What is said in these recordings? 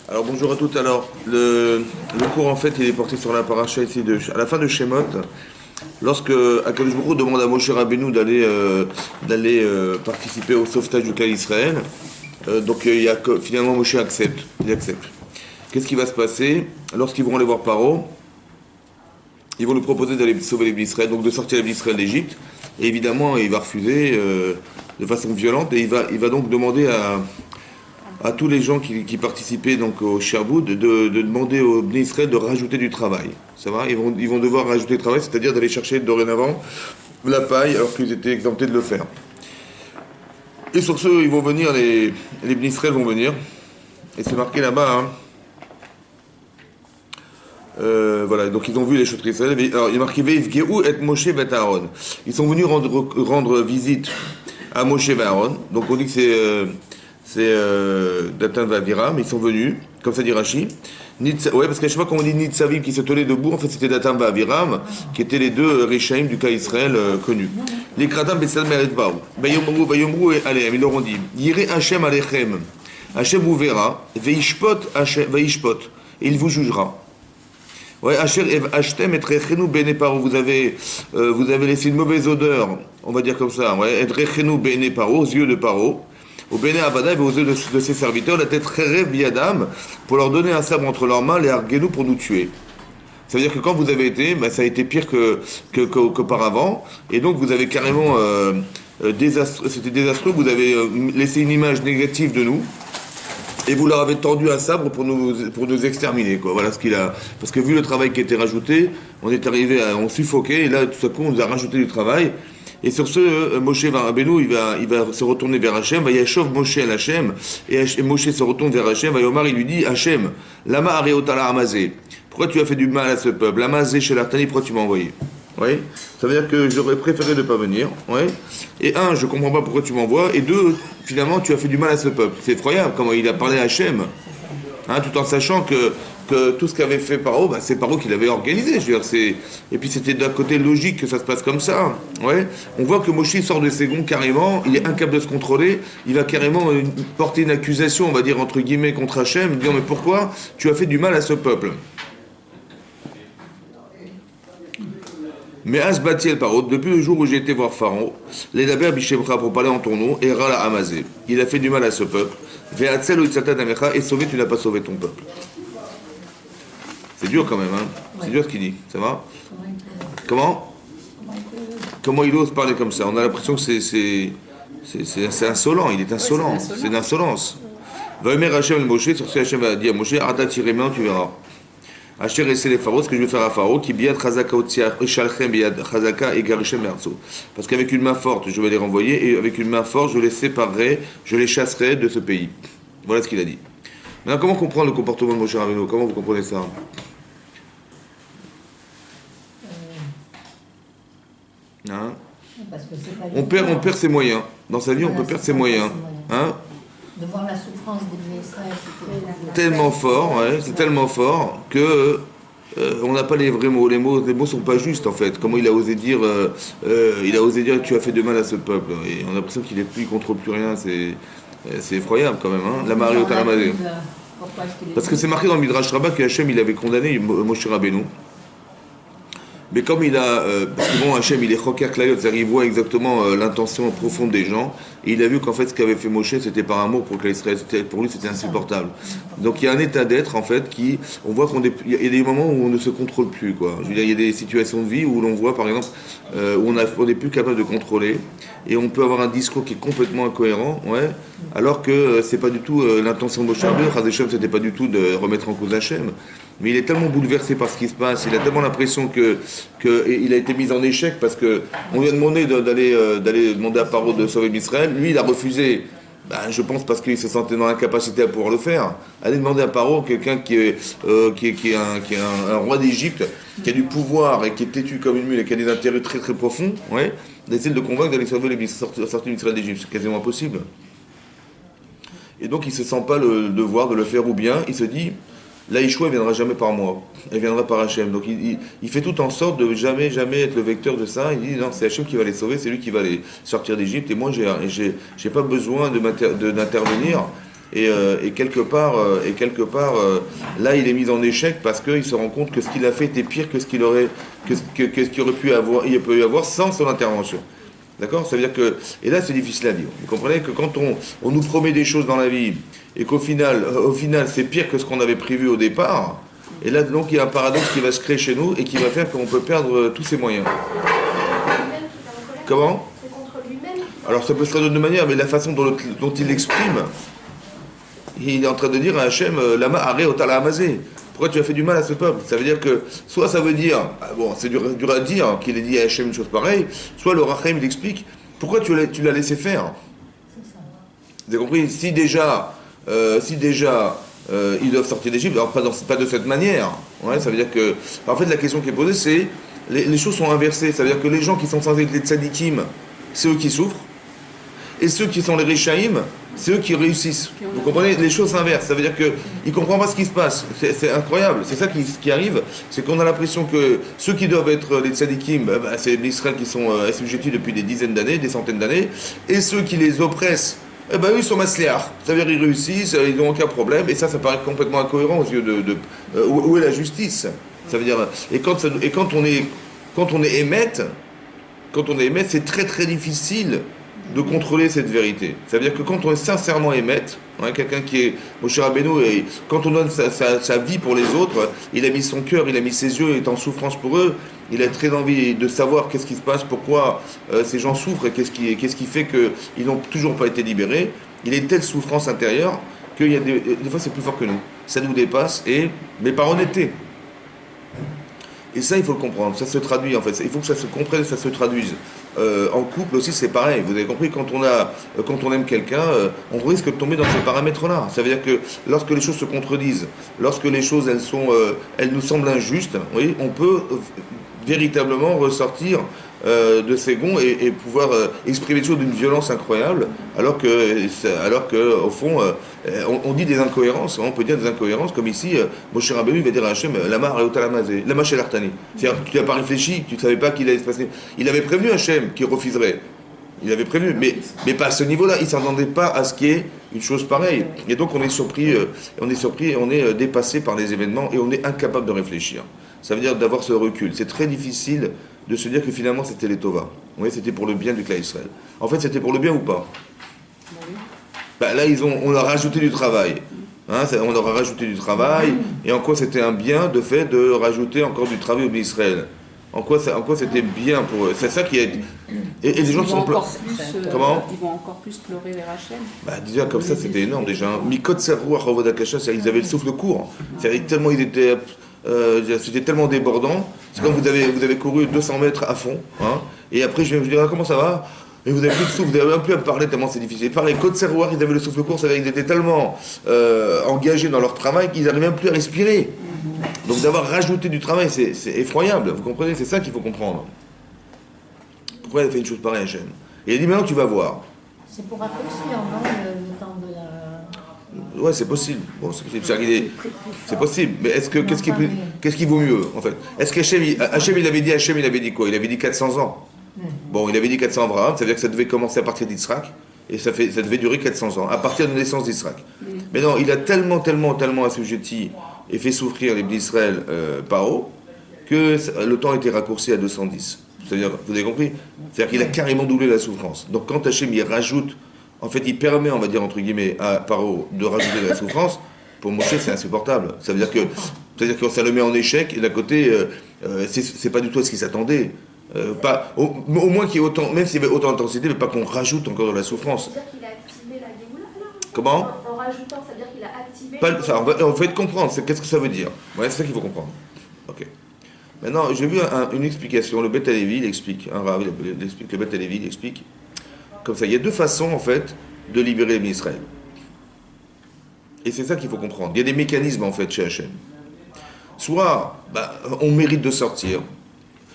Alors bonjour à toutes. Alors le cours en fait il est porté sur la paracha ici à la fin de Shemot, lorsque Akadosh Baruch Hu demande à Moshe Rabbeinu d'aller participer au sauvetage du cas Israël. Donc il y a que finalement Moshe accepte, il accepte. Qu'est-ce qui va se passer lorsqu'ils vont aller voir Paro? Ils vont lui proposer d'aller sauver les Israël, donc de sortir les Israël d'Égypte. Et évidemment il va refuser de façon violente et il va donc demander à tous les gens qui participaient donc au Sherwood de demander aux Bnei Israël de rajouter du travail. Ça va, ils vont devoir rajouter du travail, c'est-à-dire d'aller chercher dorénavant la paille alors qu'ils étaient exemptés de le faire. Et sur ce, ils vont venir, les Bnei Israël vont venir, et c'est marqué là-bas, hein. Voilà, donc ils ont vu les choses d'Israël. Alors il est marqué Ve'ivgeu et Moshe et Aaron. Ils sont venus rendre visite à Moshe et Aaron. Donc on dit que c'est Datan Vavira, mais ils sont venus, comme ça dit Rashi. Ouais, parce qu'à chaque fois qu'on dit Nitzavim qui se tenaient debout, en fait c'était Datan Vaviram, qui étaient les deux Réchaïm du cas Israël connus. Les Kratam Bessalmer et Baou. Bayomrou et Aleem, ils leur ont dit Yireh Hashem Alechem. Hashem vous verra, Veishpot, Veishpot, et il vous jugera. Ouais, vous avez laissé une mauvaise odeur, on va dire comme ça, ouais, aux yeux de Paro, au Bene Avada et aux yeux de ses serviteurs, la tête Cherev Biadam, pour leur donner un sabre entre leurs mains, les Argenou pour nous tuer. Ça veut dire que quand vous avez été, bah, ça a été pire qu'auparavant, et donc vous avez carrément, c'était désastreux, vous avez laissé une image négative de nous, et vous leur avez tendu un sabre pour nous exterminer, quoi. Voilà ce qu'il a. Parce que vu le travail qui a été rajouté, on est arrivé on suffoquait, et là, tout à coup, on nous a rajouté du travail. Et sur ce, Moshe Rabbeinu, il va se retourner vers Hachem, va Yashov Moshe el Hachem, et Moshe se retourne vers Hachem, va Yomar, il lui dit, Hachem, Lama Areotala Amazé, pourquoi tu as fait du mal à ce peuple? Amazé chez l'Artani, pourquoi tu m'as envoyé? Oui, ça veut dire que j'aurais préféré ne pas venir. Ouais. Et un, je comprends pas pourquoi tu m'envoies. Et deux, finalement, tu as fait du mal à ce peuple. C'est effroyable comment il a parlé à Hachem, hein, tout en sachant que tout ce qu'avait fait Paro, bah, c'est Paro qui l'avait organisé. Je veux dire, et puis c'était d'un côté logique que ça se passe comme ça. Ouais. On voit que Moshe sort de ses gonds carrément. Il est incapable de se contrôler. Il va carrément porter une accusation, on va dire entre guillemets, contre Hachem, disant mais pourquoi tu as fait du mal à ce peuple? Mais Asbatiel Parot, depuis le jour où j'ai été voir Pharaon, les Daber Bishemcha pour parler en ton nom, et Rala Amazé. Il a fait du mal à ce peuple. Ve'atzel Uitsatan Amecha, et sauvé, tu n'as pas sauvé ton peuple. C'est dur quand même, hein. C'est dur ce qu'il dit. Ça va? Comment il ose parler comme ça? On a l'impression que c'est insolent, il est insolent. C'est une insolence. Vaomer Hachem le Moshe, sur ce Hachem va dire Moshe, Ata tirez-main, tu verras. Asher essaie les pharaons, ce que je vais faire à Pharaon, qui biad chazaka ishalchem biad chazaka et garishem merzo. Parce qu'avec une main forte, je vais les renvoyer, et avec une main forte, je les séparerai, je les chasserai de ce pays. Voilà ce qu'il a dit. Maintenant, comment comprendre le comportement de Moshe Rabbeinu? Comment vous comprenez ça? Hein? On perd ses moyens. Dans sa vie, on peut perdre ses moyens. Hein? De voir la souffrance des Bnei Israël, tellement fort, ouais, c'est tellement fort que on n'a pas les vrais mots. Les mots sont pas justes en fait. Comment il a osé dire que tu as fait de mal à ce peuple. Et on a l'impression qu'il contrôle plus rien. C'est effroyable quand même. Hein. La Marie Otalamade. Parce que c'est marqué dans le Midrash Rabbah que Hachem il avait condamné Moshe Rabbeinu. Mais comme il a, parce que bon, Hachem, il est choker klayot, c'est-à-dire il voit exactement l'intention profonde des gens, et il a vu qu'en fait, ce qu'avait fait Moshe, c'était par amour pour l'Israël, pour lui, c'était insupportable. Donc il y a un état d'être, en fait, on voit il y a des moments où on ne se contrôle plus, quoi. Je veux dire, il y a des situations de vie où l'on voit, par exemple, où on n'est plus capable de contrôler, et on peut avoir un discours qui est complètement incohérent, ouais, alors que c'est pas du tout l'intention de Moshe Rabbeinu, Hachem, c'était pas du tout de remettre en cause Hachem. Mais il est tellement bouleversé par ce qui se passe, il a tellement l'impression qu'il a été mis en échec parce qu'on lui a demandé d'aller demander à Paro de sauver Israël. Lui, il a refusé, je pense parce qu'il se sentait dans l'incapacité à pouvoir le faire. Aller demander à Paro, quelqu'un qui est un roi d'Égypte, qui a du pouvoir et qui est têtu comme une mule et qui a des intérêts très très profonds, ouais, d'essayer de le convaincre d'aller sauver sortir d'Israël d'Égypte. C'est quasiment impossible. Et donc il ne se sent pas le devoir de le faire, ou bien il se dit... La Yeshua ne viendra jamais par moi, elle viendra par Hachem. Donc il fait tout en sorte de jamais être le vecteur de ça. Il dit non, c'est Hachem qui va les sauver, c'est lui qui va les sortir d'Égypte. Et moi, j'ai pas besoin d'intervenir Et quelque part, là, il est mis en échec parce qu'il se rend compte que ce qu'il a fait était pire que ce qu'il aurait, que ce qu'il aurait pu avoir, il peut y avoir sans son intervention. D'accord? Ça veut dire que, et là, c'est difficile à vivre. Vous comprenez que quand on nous promet des choses dans la vie et qu'au final, c'est pire que ce qu'on avait prévu au départ. Et là, donc, il y a un paradoxe qui va se créer chez nous et qui va faire qu'on peut perdre tous ses moyens. Comment? C'est contre lui-même. Alors, ça peut se traduire de deux manières, mais la façon dont il l'exprime, il est en train de dire à Hachem, Lama Are Otala Amazé. Pourquoi tu as fait du mal à ce peuple? Ça veut dire que, soit ça veut dire, bon, c'est dur à dire qu'il ait dit à Hachem une chose pareille, soit le Rachem il explique, pourquoi tu l'as laissé faire? Vous avez compris? Si déjà, ils doivent sortir d'Égypte, alors pas de cette manière, ouais, ça veut dire que, en fait, la question qui est posée, c'est, les choses sont inversées, ça veut dire que les gens qui sont censés être les tzadikim, c'est eux qui souffrent, et ceux qui sont les Réchaïm, c'est eux qui réussissent. Vous comprenez? Les choses s'inversent. Ça veut dire qu'ils ne comprennent pas ce qui se passe. C'est incroyable. C'est ça qui arrive. C'est qu'on a l'impression que ceux qui doivent être les tzadikim, c'est les Israël qui sont assujettis depuis des dizaines d'années, des centaines d'années. Et ceux qui les oppressent, eux, ils sont masliars. Ça veut dire qu'ils réussissent, ils n'ont aucun problème. Et ça paraît complètement incohérent aux yeux où est la justice? Ça veut dire... Et quand on est émette, c'est très très difficile de contrôler cette vérité. Ça veut dire que quand on est sincèrement émette, hein, quelqu'un qui est Moshe Rabbeinu, et quand on donne sa vie pour les autres, il a mis son cœur, il a mis ses yeux, il est en souffrance pour eux, il a très envie de savoir qu'est-ce qui se passe, pourquoi ces gens souffrent et qu'est-ce qui fait qu'ils n'ont toujours pas été libérés. Il a une telle souffrance intérieure qu'il y a des fois c'est plus fort que nous. Ça nous dépasse, mais par honnêteté. Et ça, il faut le comprendre. Ça se traduit, en fait. Il faut que ça se comprenne, ça se traduise. En couple aussi, c'est pareil. Vous avez compris, quand on aime quelqu'un, on risque de tomber dans ces paramètres-là. Ça veut dire que lorsque les choses se contredisent, lorsque les choses, elles nous semblent injustes, oui, on peut véritablement ressortir de ses gonds et pouvoir exprimer des choses d'une violence incroyable, alors que au fond, on dit des incohérences, on peut dire des incohérences, comme ici, Moshe Rabbeinu va dire à Hachem, Lama Reotalamazé, Lama Shelartani. C'est-à-dire que tu n'as pas réfléchi, tu ne savais pas qu'il allait se passer. Il avait prévenu Hachem qu'il refuserait. Il avait prévenu, mais pas à ce niveau-là. Il ne s'attendait pas à ce qu'il y ait une chose pareille. Et donc on est surpris, on est dépassé par les événements et on est incapable de réfléchir. Ça veut dire d'avoir ce recul. C'est très difficile de se dire que finalement c'était les Tova. Oui, c'était pour le bien du clan Israël. En fait, c'était pour le bien ou pas? Là, on leur a rajouté du travail. Hein, on leur a rajouté du travail. Et en quoi c'était un bien de fait de rajouter encore du travail au Bnei Israël? En quoi c'était bien pour eux? C'est ça qui est. Et les gens sont comment? Ils vont encore plus pleurer vers Hachem. Déjà comme ça, c'était énorme déjà. Mikot Serou Achovodakasha, ils avaient le souffle court. C'est-à-dire tellement ils étaient. C'était tellement débordant. C'est comme vous avez couru 200 mètres à fond, hein, et après je vais vous dire comment ça va, et vous n'avez plus de souffle, vous n'avez même plus à parler tellement c'est difficile. Par les côtes serroirs, ils avaient le souffle court, c'est-à-dire qu'ils étaient tellement engagés dans leur travail qu'ils n'arrivaient même plus à respirer. Donc d'avoir rajouté du travail, c'est effroyable, vous comprenez? C'est ça qu'il faut comprendre. Pourquoi elle a fait une chose pareille, Hachem? Et elle dit maintenant tu vas voir. C'est pour raccourcir, non, le temps de la... Ouais, c'est possible. Bon, c'est possible. Mais qu'est-ce qui vaut mieux, en fait? Est-ce qu'Hachem, il avait dit quoi? Il avait dit 400 ans. Bon, il avait dit 400 ans Abraham, ça veut dire que ça devait commencer à partir d'Israël, et ça devait durer 400 ans, à partir de la naissance d'Israël. Mais non, il a tellement assujetti et fait souffrir les d'Israël Paro, que le temps a été raccourci à 210. C'est-à-dire, vous avez compris? C'est-à-dire qu'il a carrément doublé la souffrance. Donc quand Hachem, il rajoute, en fait, il permet, on va dire, entre guillemets, à Paro de rajouter de la souffrance, pour Moshe, c'est insupportable. Ça veut dire que ça le met en échec, et d'un côté, c'est pas du tout à ce qu'il s'attendait. Au moins qu'il y ait autant, même s'il y avait autant d'intensité, mais pas qu'on rajoute encore de la souffrance. Ça veut dire qu'il a activé la Géoula, alors? Comment? En rajoutant, ça veut dire qu'il a activé... On va comprendre, qu'est-ce que ça veut dire? Ouais, c'est ça qu'il faut comprendre. Ok. Maintenant, j'ai vu une explication, le Beth Halevi, il explique, un Rav, il explique, le Beth Halevi, il explique, comme ça, il y a deux façons, en fait, de libérer les Israël. Et c'est ça qu'il faut comprendre. Il y a des mécanismes, en fait, chez Hachem. Soit, on mérite de sortir.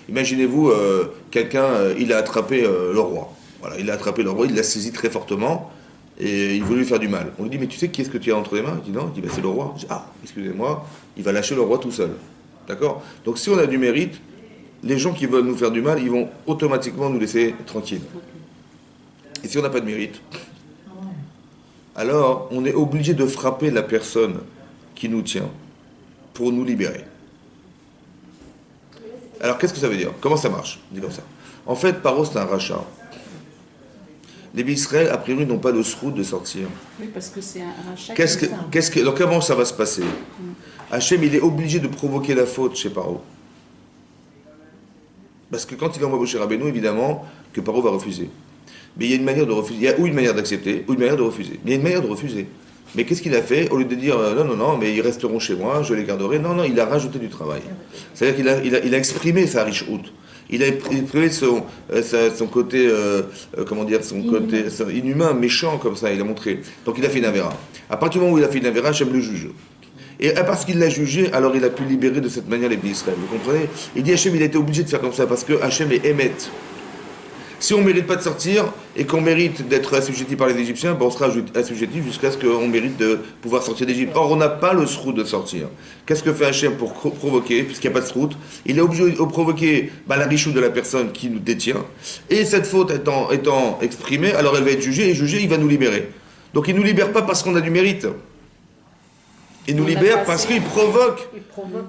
Imaginez-vous, quelqu'un, il a attrapé le roi. Voilà, il a attrapé le roi, il l'a saisi très fortement, et il voulait lui faire du mal. On lui dit, mais tu sais qui est-ce que tu as entre les mains? Il dit, non. Il dit, c'est le roi. Je dis, excusez-moi, il va lâcher le roi tout seul. D'accord? Donc si on a du mérite, les gens qui veulent nous faire du mal, ils vont automatiquement nous laisser tranquilles. Et si on n'a pas de mérite, alors on est obligé de frapper la personne qui nous tient pour nous libérer. Alors qu'est-ce que ça veut dire? Comment ça marche? Dis comme ça. En fait, Paro c'est un rachat. Les Israël, a priori, n'ont pas de sroute de sortir. Oui, parce que c'est un rachat. Donc comment ça va se passer? Hachem, il est obligé de provoquer la faute chez Paro. Parce que quand il envoie Moshe Rabbeinu, évidemment, que Paro va refuser. Mais il y a une manière de refuser. Il y a ou une manière d'accepter, ou une manière de refuser. Mais il y a une manière de refuser. Mais qu'est-ce qu'il a fait? Au lieu de dire non, mais ils resteront chez moi, je les garderai. Non, il a rajouté du travail. C'est-à-dire qu'il a exprimé sa riche route. Il a exprimé son côté, côté inhumain, méchant, comme ça, il a montré. Donc il a fait une avéra. À partir du moment où il a fait une avéra, Hachem le juge. Et parce qu'il l'a jugé, alors il a pu libérer de cette manière les pays Israël. Vous comprenez? Il dit Hachem, il a été obligé de faire comme ça, parce que Hachem est émet. Si on ne mérite pas de sortir et qu'on mérite d'être assujetti par les Égyptiens, on sera assujetti jusqu'à ce qu'on mérite de pouvoir sortir d'Égypte. Or, on n'a pas le srout de sortir. Qu'est-ce que fait Hachem pour provoquer, puisqu'il n'y a pas de srout? Il est obligé de provoquer la richoute de la personne qui nous détient. Et cette faute étant exprimée, alors elle va être jugée, et jugée, il va nous libérer. Donc il ne nous libère pas parce qu'on a du mérite. Il nous libère parce qu'il provoque.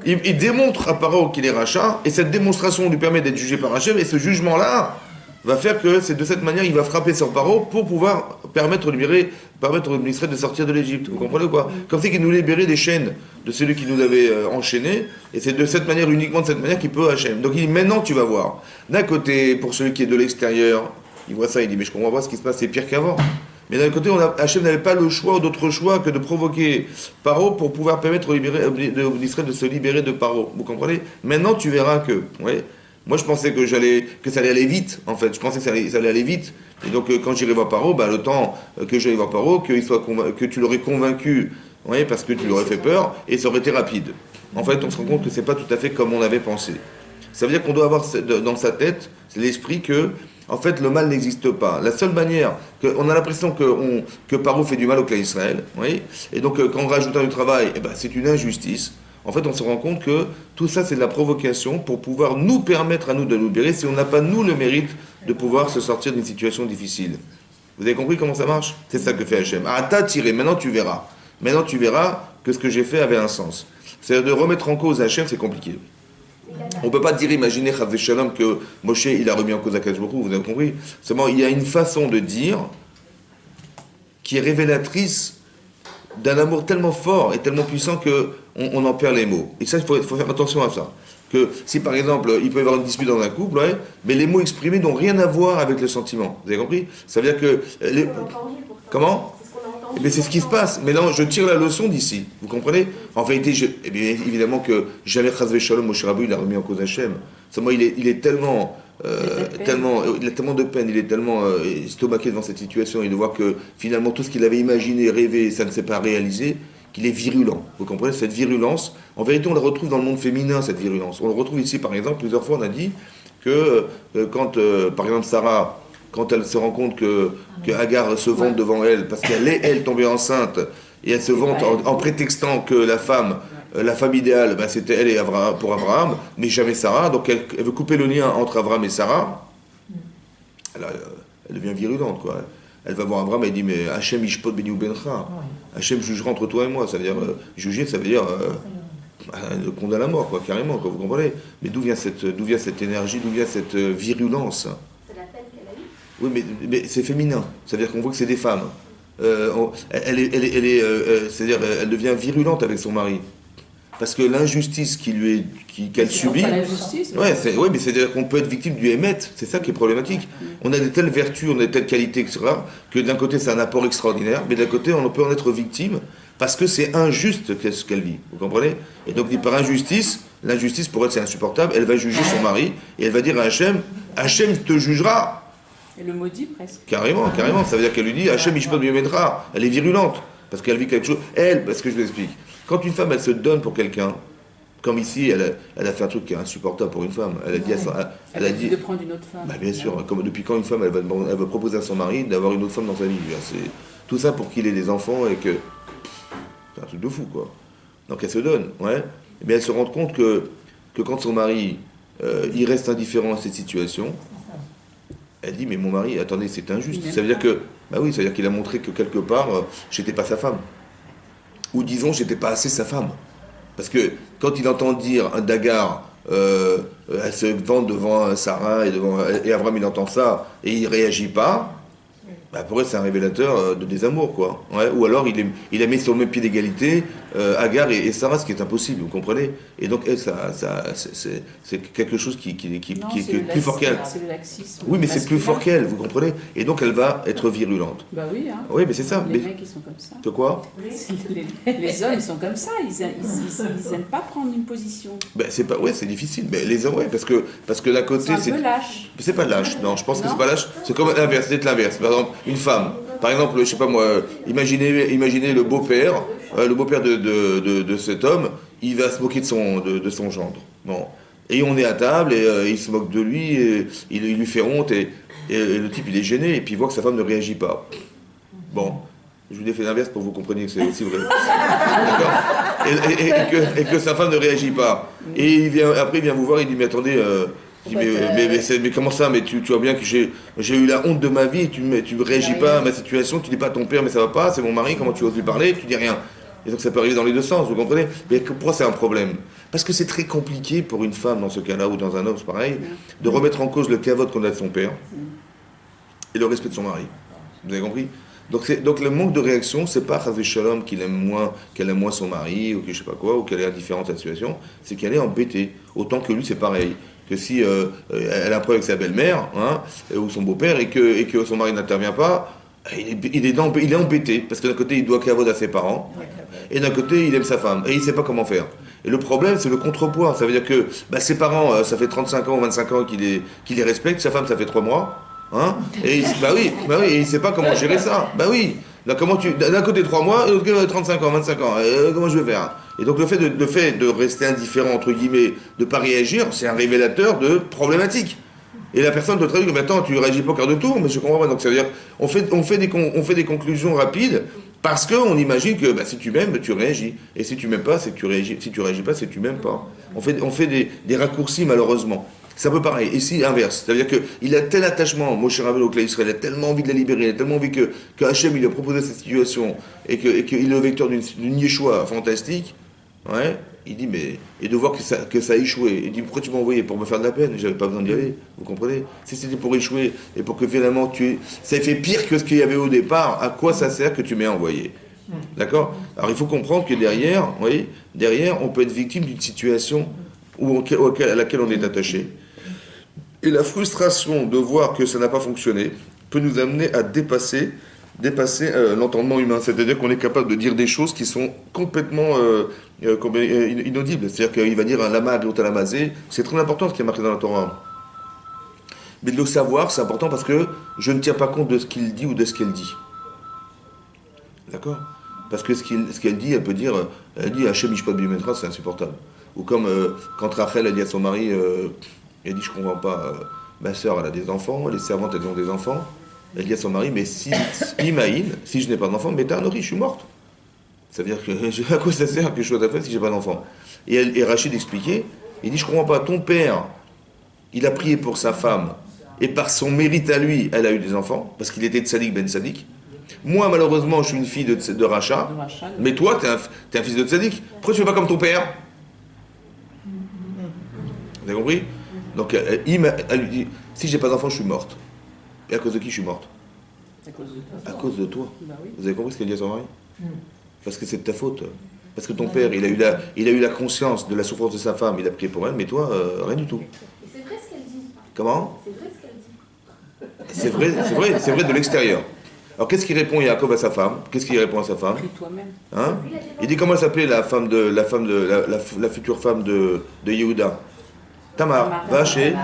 Il démontre à Paro qu'il est rachat, et cette démonstration lui permet d'être jugé par Hachem, et ce jugement-là va faire que c'est de cette manière il va frapper sur Paro pour pouvoir permettre aux Israël de sortir de l'Égypte. Vous comprenez quoi? Comme c'est qu'il nous libérait des chaînes de celui qui nous avait enchaînés, et c'est de cette manière, uniquement de cette manière, qu'il peut Hachem. Donc il dit maintenant tu vas voir. D'un côté, pour celui qui est de l'extérieur, il voit ça, il dit mais je comprends pas ce qui se passe, c'est pire qu'avant. Mais d'un côté, Hachem n'avait pas le choix ou d'autre choix que de provoquer Paro pour pouvoir permettre aux Israël de se libérer de Paro. Vous comprenez? Maintenant tu verras que. Ouais, moi, je pensais que ça allait aller vite, en fait. Je pensais que ça allait aller vite. Et donc, quand j'irai voir Paro, le temps que j'aille voir Paro, que tu l'aurais convaincu, ouais, parce que tu lui aurais fait peur, et ça aurait été rapide. En fait, on se rend compte que c'est pas tout à fait comme on avait pensé. Ça veut dire qu'on doit avoir dans sa tête, c'est l'esprit que, en fait, le mal n'existe pas. La seule manière, on a l'impression que Paro fait du mal au clan Israël, oui, et donc quand on rajoute du travail, c'est une injustice. En fait, on se rend compte que tout ça, c'est de la provocation pour pouvoir nous permettre à nous de nous libérer si on n'a pas, nous, le mérite de pouvoir se sortir d'une situation difficile. Vous avez compris comment ça marche? C'est ça que fait Hachem. Ah, t'as tiré, maintenant tu verras. Maintenant tu verras que ce que j'ai fait avait un sens. C'est-à-dire de remettre en cause Hachem, c'est compliqué. On ne peut pas dire, imaginez, Chav Shalom, que Moshe, il a remis en cause Akadosh Baruch Hu, vous avez compris? Seulement, il y a une façon de dire qui est révélatrice d'un amour tellement fort et tellement puissant qu'on en perd les mots. Et ça, il faut faire attention à ça. Que si par exemple, il peut y avoir une dispute dans un couple, ouais, mais les mots exprimés n'ont rien à voir avec le sentiment. Vous avez compris? Ça veut dire que... Comment? Mais c'est ce qui se passe. Mais non, je tire la leçon d'ici. Vous comprenez? En vérité, évidemment que jamais Chazvé Shalom, Moshe Rabbeinu, il a remis en cause Hachem. Seulement, il est tellement... il a tellement de peine, il est tellement estomaqué devant cette situation, et de voir que finalement tout ce qu'il avait imaginé, rêvé, ça ne s'est pas réalisé, qu'il est virulent. Vous comprenez? Cette virulence, en vérité on la retrouve dans le monde féminin, cette virulence. On le retrouve ici par exemple, plusieurs fois on a dit que quand par exemple Sarah, quand elle se rend compte que Agar se vante devant elle, parce qu'elle est elle tombée enceinte, et elle se vante en prétextant que la femme idéale, c'était elle et Abraham, pour Abraham, mais jamais Sarah. Donc elle veut couper le lien entre Abraham et Sarah. Elle devient virulente, quoi. Elle va voir Abraham et elle dit mais Hachem ishpot beni ubencha. Hachem jugera entre toi et moi. Ça veut dire juger, ça veut dire le condamne à la mort, quoi, carrément, quoi, vous comprenez? Mais d'où vient cette énergie, d'où vient cette virulence? C'est la peine qu'elle a eue. Oui, mais c'est féminin. Ça veut dire qu'on voit que c'est des femmes. C'est-à-dire elle devient virulente avec son mari. Parce que l'injustice qu'elle subit. Oui, mais c'est-à-dire qu'on peut être victime du émet, c'est ça qui est problématique. On a de telles vertus, on a de telles qualités, etc., que d'un côté c'est un apport extraordinaire, mais d'un côté on peut en être victime parce que c'est injuste ce qu'elle vit. Vous comprenez? Et donc par injustice, l'injustice pour elle c'est insupportable, elle va juger son mari et elle va dire à Hachem, Hachem te jugera. Et le maudit presque. Carrément. Ça veut dire qu'elle lui dit Hachem ishpot b'yometra. Elle est virulente parce qu'elle vit quelque chose. Parce que je vous explique. Quand une femme, elle se donne pour quelqu'un, comme ici, elle a fait un truc qui est insupportable pour une femme. Elle a dit de prendre une autre femme. Bien sûr. Comme depuis quand une femme, elle va proposer à son mari d'avoir une autre femme dans sa vie. C'est tout ça pour qu'il ait des enfants et que c'est un truc de fou, quoi. Donc elle se donne, ouais. Mais elle se rend compte que quand son mari, il reste indifférent à cette situation, elle dit mais mon mari, attendez, c'est injuste. Ça veut dire que Bah oui, c'est-à-dire qu'il a montré que quelque part, j'étais pas sa femme. Ou disons, j'étais pas assez sa femme. Parce que quand il entend dire un Dagar, elle se vante devant Sarah et Avram, il entend ça et il réagit pas, bah pour eux, c'est un révélateur de désamour, quoi. Ouais, ou alors, il a mis sur le même pied d'égalité Agar et Sarah, ce qui est impossible, vous comprenez? Et donc, elle, c'est quelque chose qui est plus fort qu'elle. C'est le laxisme. Oui, mais c'est plus fort qu'elle, vous comprenez? Et donc, elle va être virulente. Bah oui, hein. Oui, mais c'est ça. Les mecs, ils sont comme ça. De quoi? Les hommes, ils sont comme ça. Ils aiment pas prendre une position. Ben, c'est pas, ouais, c'est difficile. Mais les hommes, ouais, parce que d'un côté, C'est un peu lâche. c'est pas lâche. Non, je pense que c'est pas lâche. C'est comme l'inverse, c'est l'inverse. Par exemple, une femme. Par exemple, je sais pas moi, imaginez le beau-père de cet homme, il va se moquer de son gendre. Bon. Et on est à table et il se moque de lui, et il lui fait honte et le type il est gêné et puis il voit que sa femme ne réagit pas. Bon. Je vous ai fait l'inverse pour que vous compreniez que c'est aussi vrai. D'accord? Et que sa femme ne réagit pas. Et après, il vient vous voir, il dit, mais attendez, il dit, mais comment ça? Mais tu vois bien que j'ai eu la honte de ma vie, tu ne réagis pas à ma situation, tu dis pas à ton père, mais ça va pas, c'est mon mari, comment tu oses lui parler, tu dis rien. Et donc ça peut arriver dans les deux sens, vous comprenez? Mais pourquoi c'est un problème? Parce que c'est très compliqué pour une femme, dans ce cas-là, ou dans un homme, c'est pareil, de remettre en cause le kavod qu'on a de son père et le respect de son mari. Vous avez compris? Donc le manque de réaction, c'est pas Chas Shalom qu'elle aime moins son mari, ou que je sais pas quoi, ou qu'elle est indifférente à la situation, c'est qu'elle est embêtée. Autant que lui, c'est pareil. Que si elle a un problème avec sa belle-mère, hein, ou son beau-père, et que son mari n'intervient pas, il est embêté, parce que d'un côté, il doit kavod à ses parents, et d'un côté, il aime sa femme, et il sait pas comment faire. Et le problème, c'est le contrepoids. Ça veut dire que ses parents, ça fait 35 ans ou 25 ans qu'il les respecte, sa femme, ça fait 3 mois. Hein, et et il ne sait pas comment gérer ça. Bah oui. Là, d'un côté 3 mois, et de l'autre côté 35 ans, 25 ans. Comment je vais faire? Et donc le fait de rester indifférent, entre guillemets, de ne pas réagir, c'est un révélateur de problématiques. Et la personne te traduit que maintenant tu ne réagis pas au quart de tour, mais je comprends pas. Donc ça veut dire on fait des conclusions rapides parce qu'on imagine que si tu m'aimes, tu réagis. Et si tu m'aimes pas, c'est que tu réagis. Si tu réagis pas, c'est que tu m'aimes pas. On fait des raccourcis malheureusement. C'est un peu pareil. Ici, inverse. C'est-à-dire qu'il a tel attachement, Moshe Rabbeinu au clan Israël, il a tellement envie de la libérer, il a tellement envie que Hachem il lui a proposé cette situation et qu'il est le vecteur d'une Yeshua fantastique. Ouais. Il dit, mais. Et de voir que ça a échoué. Il dit, pourquoi tu m'as envoyé? Pour me faire de la peine? J'avais pas besoin d'y aller. Vous comprenez? Si c'était pour échouer et pour que finalement ça fait pire que ce qu'il y avait au départ, à quoi ça sert que tu m'aies envoyé? D'accord? Alors il faut comprendre que derrière, on peut être victime d'une situation à laquelle on est attaché. Et la frustration de voir que ça n'a pas fonctionné peut nous amener à dépasser l'entendement humain. C'est-à-dire qu'on est capable de dire des choses qui sont complètement inaudibles. C'est-à-dire qu'il va dire un lama aglotalamazé. C'est très important ce qui est marqué dans la Torah. Mais de le savoir, c'est important parce que je ne tiens pas compte de ce qu'il dit ou de ce qu'elle dit. D'accord? Parce que ce qu'elle dit, elle dit Hachem Mishpat Bimetra, c'est insupportable. Ou comme quand Rachel a dit à son mari, elle dit, je comprends pas, ma soeur elle a des enfants, les servantes elles ont des enfants. Elle dit à son mari, mais si je n'ai pas d'enfant, mais t'as un ori, je suis morte. C'est-à-dire que à quoi ça sert que je sois ta femme si j'ai pas d'enfant? Et Rachid expliquait, il dit, je comprends pas, ton père, il a prié pour sa femme, et par son mérite à lui, elle a eu des enfants, parce qu'il était tzadik ben tzadik. Moi, malheureusement, je suis une fille de Racha, mais toi, t'es un fils de tzadik. Pourquoi tu fais pas comme ton père? Vous avez compris? Donc, elle lui dit, si j'ai pas d'enfant, je suis morte. Et à cause de qui je suis morte? À cause de toi. À cause de toi. Bah oui. Vous avez compris ce qu'elle dit à son mari? Parce que c'est de ta faute. Parce que ton père, il a eu la conscience de la souffrance de sa femme, il a prié pour elle, mais toi, rien du tout. Et c'est vrai ce qu'elle dit. Comment? C'est vrai ce qu'elle dit. C'est vrai de l'extérieur. Alors qu'est-ce qu'il répond Yaakov à sa femme? Qu'est-ce qu'il répond à sa femme? Prie toi-même. Hein? Il dit comment elle s'appelait la future femme de Yehuda? Tamar. Va chez...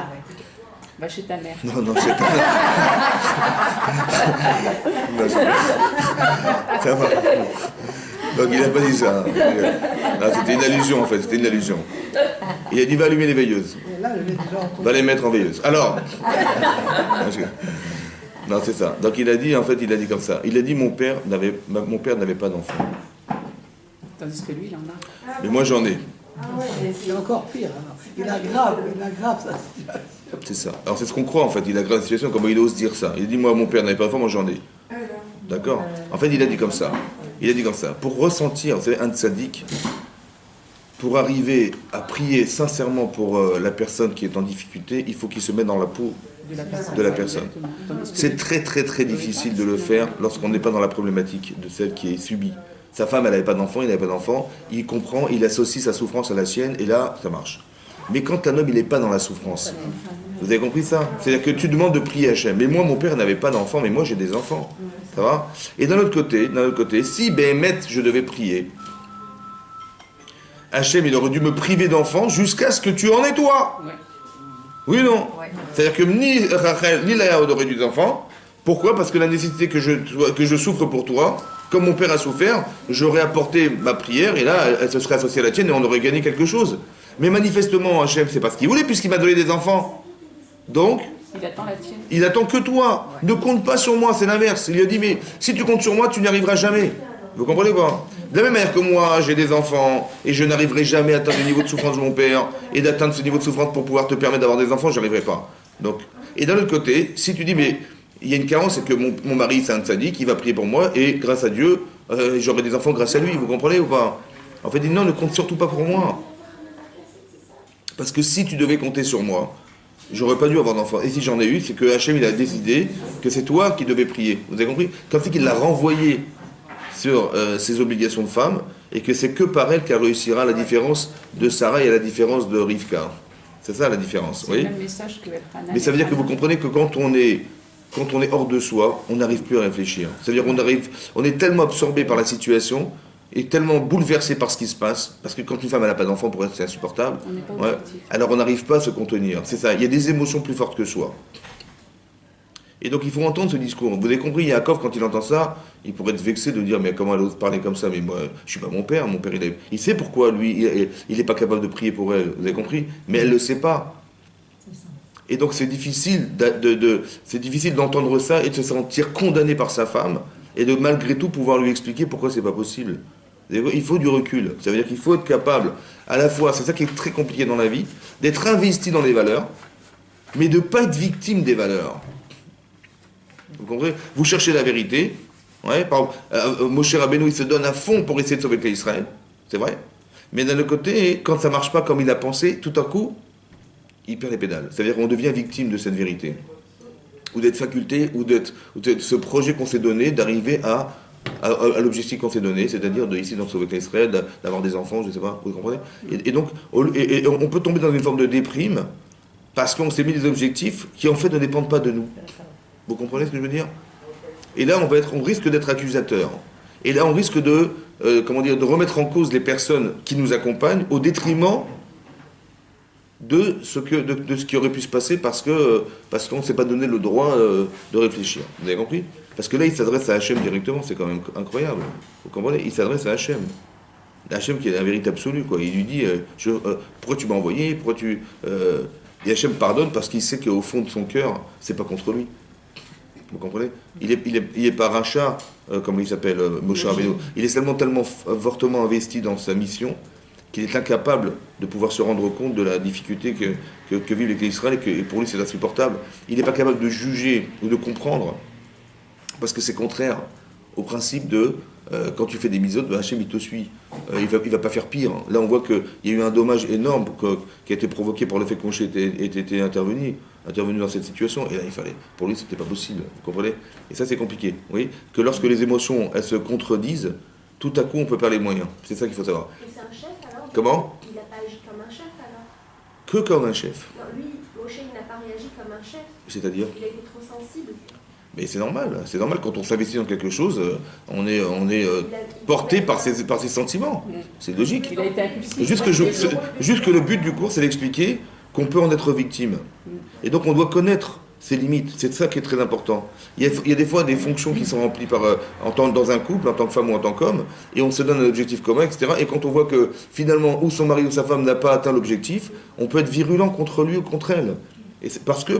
Va chez ta mère. Non, c'est ta Tamar. Donc il n'a pas dit ça. Non, c'était une allusion en fait, c'était une allusion. Il a dit va allumer les veilleuses. Va les mettre en veilleuse. Alors... Non, c'est ça. Donc il a dit comme ça. Il a dit mon père n'avait pas d'enfant. Tandis que lui, il en a. Mais moi j'en ai. Ah ouais, c'est encore pire. Alors. Il aggrave sa situation. C'est ça. Alors c'est ce qu'on croit en fait. Il aggrave la situation. Comment il ose dire ça? Il dit moi mon père n'avait pas d'enfant, moi j'en ai. D'accord. En fait, il a dit comme ça. Il a dit comme ça. Pour ressentir, vous savez, un tzaddik, pour arriver à prier sincèrement pour la personne qui est en difficulté, il faut qu'il se mette dans la peau de la personne. Exactement. Tandis que C'est très très très difficile de le faire lorsqu'on n'est pas dans la problématique de celle qui est subie. Sa femme, elle n'avait pas d'enfant, il n'avait pas d'enfant, il comprend, il associe sa souffrance à la sienne, et là, ça marche. Mais quand un homme, il n'est pas dans la souffrance, vous avez compris ça? C'est-à-dire que tu demandes de prier Hachem. Mais moi, mon père n'avait pas d'enfant, mais moi, j'ai des enfants. Ça va? Et d'un autre côté, si Béhémet, je devais prier, Hachem, il aurait dû me priver d'enfants jusqu'à ce que tu en aies toi. Ouais. Oui ou non? C'est-à-dire que ni Rachel, ni Léa n'auraient dû d'enfants. Pourquoi? Parce que la nécessité que je souffre pour toi, comme mon père a souffert, j'aurais apporté ma prière, et là, elle se serait associée à la tienne, et on aurait gagné quelque chose. Mais manifestement, Hachem, c'est pas ce qu'il voulait, puisqu'il m'a donné des enfants. Donc, il attend la tienne. il attend que toi. Ne compte pas sur moi, c'est l'inverse. Il lui a dit, mais si tu comptes sur moi, tu n'y arriveras jamais. Vous comprenez pas? De la même manière que moi, j'ai des enfants, et je n'arriverai jamais à atteindre le niveau de souffrance de mon père, et d'atteindre ce niveau de souffrance pour pouvoir te permettre d'avoir des enfants, je n'y arriverai pas. Donc, et d'un autre côté, si tu dis, mais il y a une carence, c'est que mon mari, c'est un tzaddik, qui va prier pour moi, et grâce à Dieu, j'aurai des enfants grâce à lui, vous comprenez ou pas? En fait, il dit, non, ne compte surtout pas pour moi. Parce que si tu devais compter sur moi, j'aurais pas dû avoir d'enfant. Et si j'en ai eu, c'est que Hachem, il a décidé que c'est toi qui devais prier. Vous avez compris? Comme c'est qu'il l'a renvoyé sur ses obligations de femme, et que c'est que par elle qu'elle réussira la différence de Sarah et la différence de Rivka. C'est ça la différence, C'est oui. le même message que Elchanan. Mais ça veut dire que vous comprenez que quand on est hors de soi, on n'arrive plus à réfléchir. C'est-à-dire on est tellement absorbé par la situation et tellement bouleversé par ce qui se passe, parce que quand une femme n'a pas d'enfant, pour elle c'est insupportable. On n'est pas Ouais. objectif. Alors on n'arrive pas à se contenir. C'est ça. Il y a des émotions plus fortes que soi. Et donc il faut entendre ce discours. Vous avez compris, Yaakov, quand il entend ça, il pourrait être vexé de dire, mais comment elle ose parler comme ça? Mais moi, je suis pas mon père. Mon père, il sait pourquoi lui, il n'est pas capable de prier pour elle. Vous avez compris? Mais elle le sait pas. Et donc c'est difficile c'est difficile d'entendre ça et de se sentir condamné par sa femme et de malgré tout pouvoir lui expliquer pourquoi c'est pas possible. Il faut du recul. Ça veut dire qu'il faut être capable, à la fois, c'est ça qui est très compliqué dans la vie, d'être investi dans les valeurs, mais de ne pas être victime des valeurs. Vous comprenez? Vous cherchez la vérité. Ouais, par exemple, Moshe Rabbeinu, il se donne à fond pour essayer de sauver le peuple d'Israël. C'est vrai. Mais d'un autre côté, quand ça ne marche pas comme il a pensé, tout à coup, il perd les pédales. C'est-à-dire qu'on devient victime de cette vérité. Ou d'être faculté, ou d'être ce projet qu'on s'est donné, d'arriver à l'objectif qu'on s'est donné, c'est-à-dire de ici dans sauver Israël, d'avoir des enfants, je ne sais pas, vous comprenez? Et donc, on peut tomber dans une forme de déprime parce qu'on s'est mis des objectifs qui en fait ne dépendent pas de nous. Vous comprenez ce que je veux dire? Et là, on risque d'être accusateur. Et là, on risque de remettre en cause les personnes qui nous accompagnent au détriment de ce qui aurait pu se passer parce qu'on ne s'est pas donné le droit de réfléchir. Vous avez compris? Parce que là, il s'adresse à Hachem directement, c'est quand même incroyable. Vous comprenez? Il s'adresse à Hachem. Hachem qui est la vérité absolue, quoi. Il lui dit, pourquoi tu m'as envoyé? Et Hachem pardonne parce qu'il sait qu'au fond de son cœur, c'est pas contre lui. Vous comprenez? Il est pas rachat, comme il s'appelle, Moshe Rabbeinu. Il est tellement fortement investi dans sa mission qu'il est incapable de pouvoir se rendre compte de la difficulté que vivent les Israël et pour lui c'est insupportable. Il n'est pas capable de juger ou de comprendre parce que c'est contraire au principe de quand tu fais des misotes, Hachem il te suit. Il va pas faire pire. Là on voit qu'il y a eu un dommage énorme qui a été provoqué par le fait que Moshe était intervenu dans cette situation. Et là pour lui c'était pas possible. Vous comprenez? Et ça c'est compliqué. Vous voyez que lorsque les émotions elles se contredisent, tout à coup on peut perdre les moyens. C'est ça qu'il faut savoir. Et c'est un chef alors? Comment? Il n'a pas agi comme un chef alors? Que comme un chef. Non, lui, Moshe, il n'a pas réagi comme un chef. C'est-à-dire? Il a été trop sensible. Mais c'est normal quand on s'investit dans quelque chose, on est porté par ses sentiments. C'est logique. Il a été impulsif. Juste que le but du cours, c'est d'expliquer qu'on peut en être victime. Et donc on doit connaître ses limites. C'est ça qui est très important. Il y a des fois des fonctions qui sont remplies dans un couple, en tant que femme ou en tant qu'homme, et on se donne un objectif commun, etc. Et quand on voit que finalement, ou son mari ou sa femme n'a pas atteint l'objectif, on peut être virulent contre lui ou contre elle. Et c'est parce que,